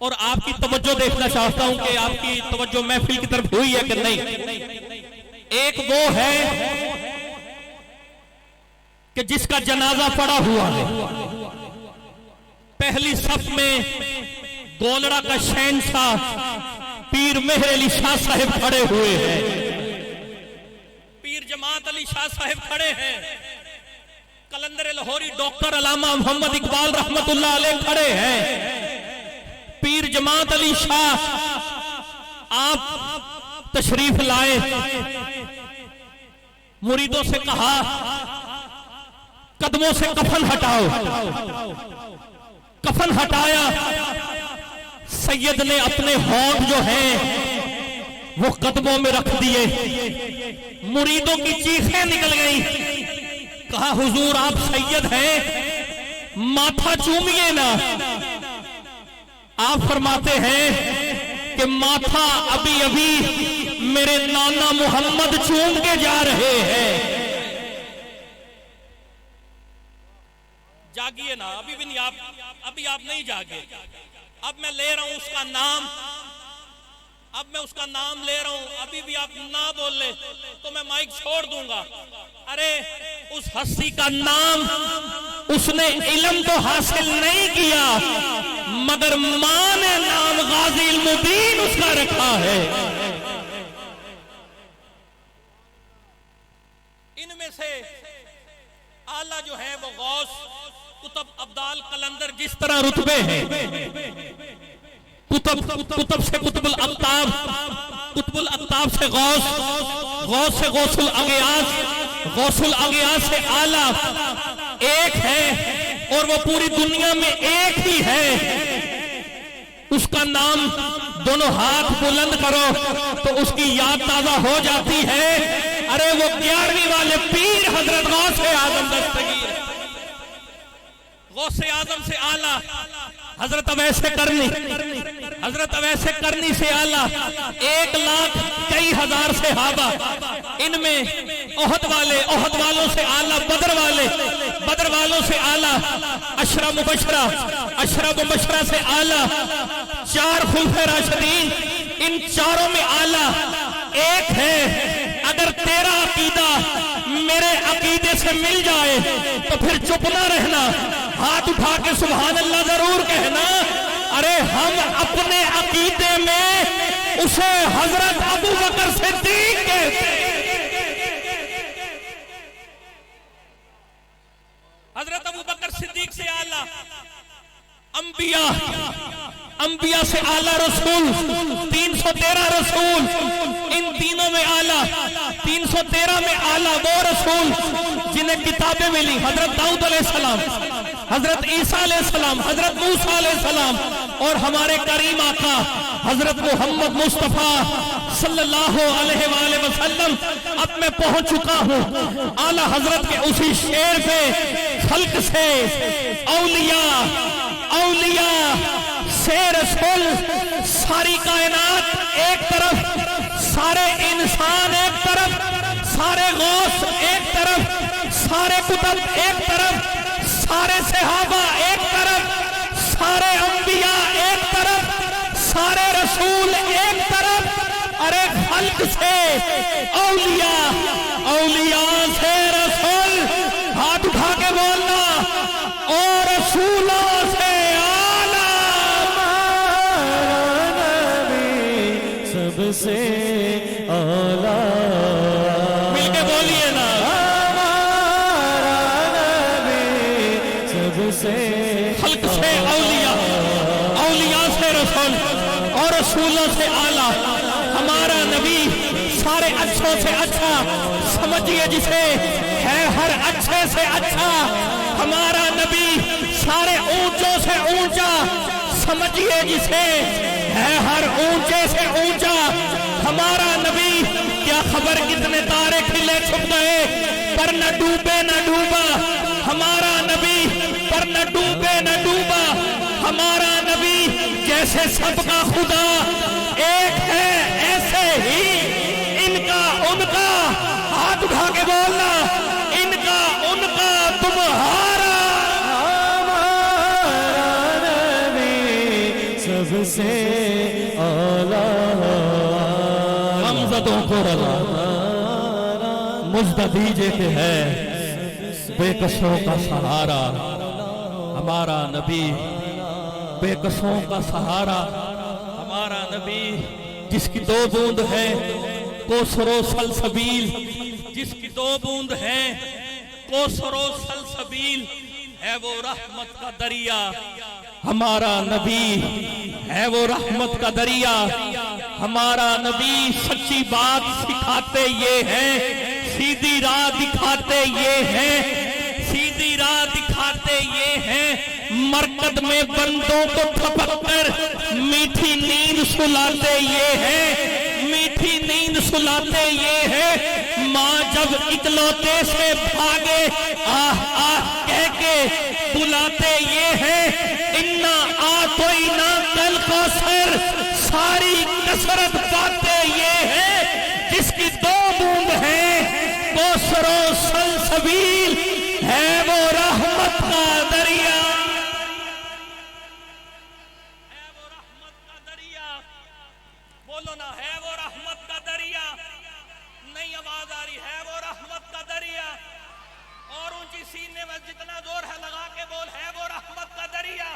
اور آپ کی توجہ دیکھنا چاہتا ہوں کہ آپ کی توجہ محفل کی طرف ہوئی ہے کہ نہیں. ایک وہ ہے کہ جس کا جنازہ پڑا ہوا ہے، پہلی صف میں گولڑا کا شہنشاہ پیر مہر علی شاہ صاحب کھڑے ہوئے ہیں، پیر جماعت علی شاہ صاحب کھڑے ہیں، قلندر لاہوری ڈاکٹر علامہ محمد اقبال رحمت اللہ علیہ کھڑے ہیں، پیر جماعت علی شاہ آپ تشریف لائے، مریدوں سے کہا قدموں سے کفن ہٹاؤ، کفن ہٹایا، سید نے اپنے ہونٹ جو ہیں وہ قدموں میں رکھ دیے، مریدوں کی چیخیں نکل گئیں، کہا حضور آپ سید ہیں، ماتھا چومیے نا. آپ فرماتے ہیں کہ ماتھا ابھی ابھی میرے نانا محمد چوم کے جا رہے ہیں. جاگیے نا، ابھی بھی نہیں، ابھی آپ نہیں جاگے. اب میں لے رہا ہوں اس کا نام، اب میں اس کا نام لے رہا ہوں، ابھی بھی آپ نہ بول لے تو میں مائک چھوڑ دوں گا. ارے اس ہستی کا نام، اس نے علم تو حاصل نہیں کیا مگر ماں نے نام غازی المبین اس کا رکھا ہے. ان میں سے اعلیٰ جو ہے وہ غوث، کتب، ابدال، قلندر، جس طرح رتبے ہیں، کتب سے قطب الاقطاب، قطب الاقطاب سے غوث، غوث سے غوث الاغیاث، غوث الاغیاث سے اعلیٰ ایک ہے اور وہ پوری دنیا میں ایک ہی ہے. اس کا نام دونوں ہاتھ بلند کرو تو اس کی یاد تازہ ہو جاتی ہے. ارے وہ 11ویں والے پیر حضرت غوث اعظم دستگیر، غوث اعظم سے اعلیٰ حضرت اویس کرنی، حضرت اویس کرنی سے اعلیٰ 1,00,000 کئی ہزار صحابہ، ان میں احد والے، احد والوں سے اعلیٰ بدر والے، بدر والوں سے اعلیٰ عشرہ مبشرہ، عشرہ مبشرہ سے اعلیٰ 4 خلفائے راشدین، ان چاروں میں اعلیٰ ایک ہے. اگر تیرا عقیدہ میرے عقیدے سے مل جائے تو پھر چپ نہ رہنا، ہاتھ اٹھا کے سبحان اللہ ضرور کہنا. ارے ہم اپنے عقیدے میں اسے حضرت ابو بکر صدیق کہتے ہیں. حضرت ابو بکر صدیق سے اعلیٰ انبیاء، انبیاء سے اعلیٰ رسول، 313 رسول، ان تینوں میں اعلیٰ، 313 میں اعلیٰ وہ رسول جنہیں کتابیں ملی، حضرت داؤد علیہ السلام، حضرت عیسیٰ علیہ السلام، حضرت موسیٰ علیہ السلام، اور ہمارے کریم آقا حضرت محمد مصطفیٰ صلی اللہ علیہ وآلہ وسلم. اب میں پہنچ چکا ہوں اعلیٰ حضرت کے اسی شعر پہ، خلق سے اولیاء، اولیاء سے رسول، ساری کائنات ایک طرف، سارے انسان ایک طرف، سارے غوث ایک طرف، سارے کتب ایک طرف، سارے صحابہ ایک طرف، سارے انبیاء ایک طرف، سارے رسول ایک طرف. ارے خلق سے اولیاء، اولیاء سے رسول، ہاتھ اٹھا کے بولنا، اور رسولوں سے سب سے اعلیٰ، مل کے بولیے نا، سب سے خلق سے اولیاء، اولیاء سے رسول اور رسولوں سے اعلیٰ. ہمارا نبی سارے اچھوں سے اچھا، سمجھیے جسے ہے ہر اچھے سے اچھا. ہمارا نبی سارے اونچوں سے اونچا، سمجھیے جسے ہے ہر اونچے سے اونچا. ہمارا نبی کیا خبر کتنے تارے کھلے چھپ گئے پر نہ ڈوبے نہ ڈوبا. ہمارا نبی پر نہ ڈوبے نہ ڈوبا. ہمارا نبی جیسے سب کا خدا ایک ہے، ایسے ہی ان کا ان کا، ہاتھ اٹھا کے بولنا، ان کا ان کا تمہارا. سب سے اولا غمزدوں کو رضا مجد دیجے کہ ہے بے کسوں کا سہارا ہمارا نبی، بے کسوں کا سہارا ہمارا نبی، جس کی دو بوند ہے کوثر و سلسبیل، جس کی دو بوند ہے کوثر و سلسبیل، ہے وہ رحمت کا دریا ہمارا نبی، ہے وہ رحمت کا دریا ہمارا نبی۔ سچی بات سکھاتے یہ ہیں، سیدھی راہ دکھاتے یہ ہیں، سیدھی راہ دکھاتے یہ ہیں، مرکد میں بندوں کو تھپک کر میٹھی نیند سلاتے یہ ہیں، میٹھی نیند سلاتے یہ ہیں۔ ماں جب اکلوتے سے بھاگے آہ آہ کہہ کے بلاتے یہ ہیں، انا آتوینا کل کوثر، ساری کثرت پاتے یہ ہیں، جس کی دو بوند ہیں کوثر و سلسبیل، ہے وہ رحمت کا دریا، ہے وہ رحمت کا دریا، بولو نا، ہے وہ رحمت کا دریا، نہیں آواز آ رہی، ہے وہ رحمت کا دریا، اور اونچی سینے میں جتنا زور ہے لگا کے بول، ہے وہ رحمت کا دریا،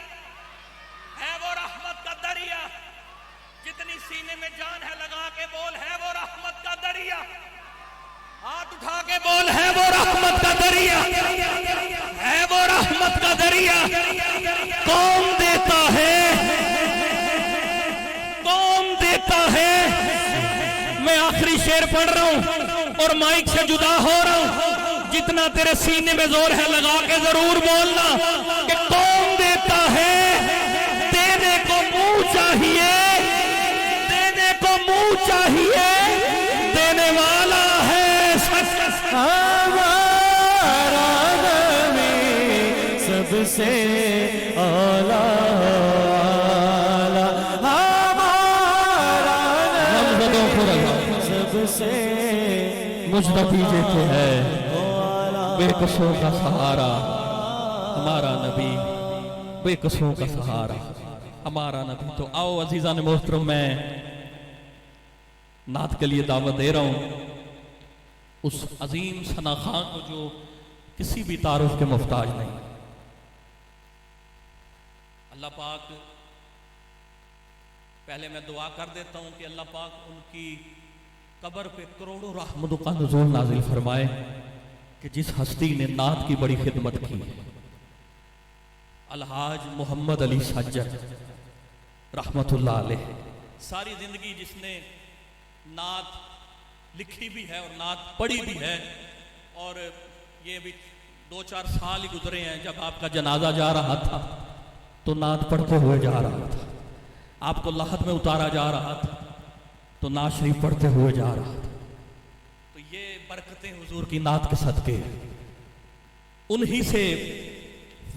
ہے وہ رحمت کا دریا، جتنی سینے میں جان ہے لگا کے بول، ہے وہ رحمت کا دریا، ہاتھ اٹھا کے بول، ہے وہ رحمت کا دریا، ہے وہ رحمت کا دریا۔ کون دیتا ہے، کون دیتا ہے؟ میں آخری شعر پڑھ رہا ہوں اور مائک سے جدا ہو رہا ہوں، جتنا تیرے سینے میں زور ہے لگا کے ضرور بولنا کہ کون دیتا ہے؟ دینے کو منہ چاہیے، دینے کو منہ چاہیے، دینے والا ہے ہمارا نبی سب سے اولا، ہمارا نبی سب سے مجد دیجے کہ ہے بے کسوں کا سہارا ہمارا نبی، بے کسوں کا سہارا ہمارا نبی۔ تو آؤ عزیزان محترم، میں نعت کے لیے دعوت دے رہا ہوں اس عظیم ثنا خان کو جو کسی بھی تعارف کے محتاج نہیں۔ اللہ پاک، پہلے میں دعا کر دیتا ہوں کہ اللہ پاک ان کی قبر پہ کروڑوں رحمتوں کا نزول نازل فرمائے کہ جس ہستی نے نعت کی بڑی خدمت کی، الحاج محمد علی سجاد رحمت اللہ علیہ۔ ساری زندگی جس نے نعت لکھی بھی ہے اور نعت پڑھی بھی ہے، اور یہ بھی 2-4 سال ہی گزرے ہیں، جب آپ کا جنازہ جا رہا تھا تو نعت پڑھتے ہوئے جا رہا تھا، آپ کو لحد میں اتارا جا رہا تھا تو نعت شریف پڑھتے ہوئے جا رہا تھا۔ تو یہ برکتیں حضور کی نعت کے صدقے ہیں، انہی سے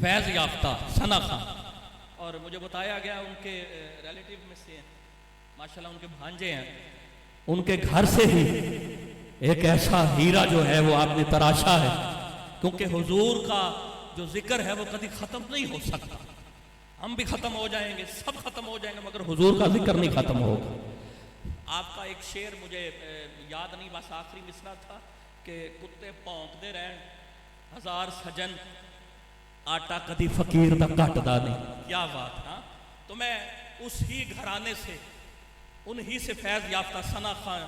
فیض یافتہ ثنا خان، اور مجھے بتایا گیا ان کے ریلیٹیو میں سے ماشاءاللہ ان کے بھانجے ہیں، ان کے گھر سے ہی ایک ایسا ہیرا جو ہے وہ آپ نے تراشا ہے، کیونکہ حضور کا جو ذکر ہے وہ کبھی ختم نہیں ہو سکتا۔ ہم بھی ختم ہو جائیں گے، سب ختم ہو جائیں گے، مگر حضور کا ذکر نہیں ختم ہوگا۔ آپ کا ایک شعر مجھے یاد نہیں، بس آخری مصرع تھا کہ کتے پونکدے رہن ہزار سجن، آٹا کدی فقیر دا کٹ دا نہیں۔ کیا بات ہے۔ تو میں اس ہی گھرانے سے، انہی سے فیض یافتہ ثنا خان،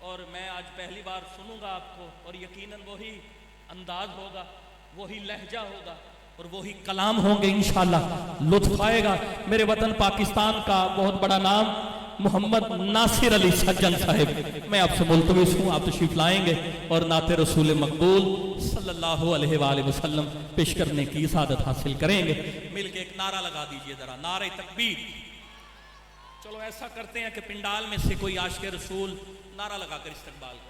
اور میں آج پہلی بار سنوں گا آپ کو، اور یقیناً وہی انداز ہوگا، وہی لہجہ ہوگا اور وہی کلام ہوں گے، انشاءاللہ لطف آئے گا۔ میرے وطن پاکستان کا بہت بڑا نام محمد ناصر علی سجن صاحب، میں آپ سے ملتمس ہوں آپ تشریف لائیں گے اور نعت رسول مقبول صلی اللہ علیہ وآلہ وسلم پیش کرنے کی سعادت حاصل کریں گے۔ مل کے ایک نعرہ لگا دیجئے ذرا، نعرہ تکبیر۔ چلو ایسا کرتے ہیں کہ پنڈال میں سے کوئی عاشق رسول نعرہ لگا کر استقبال کرے۔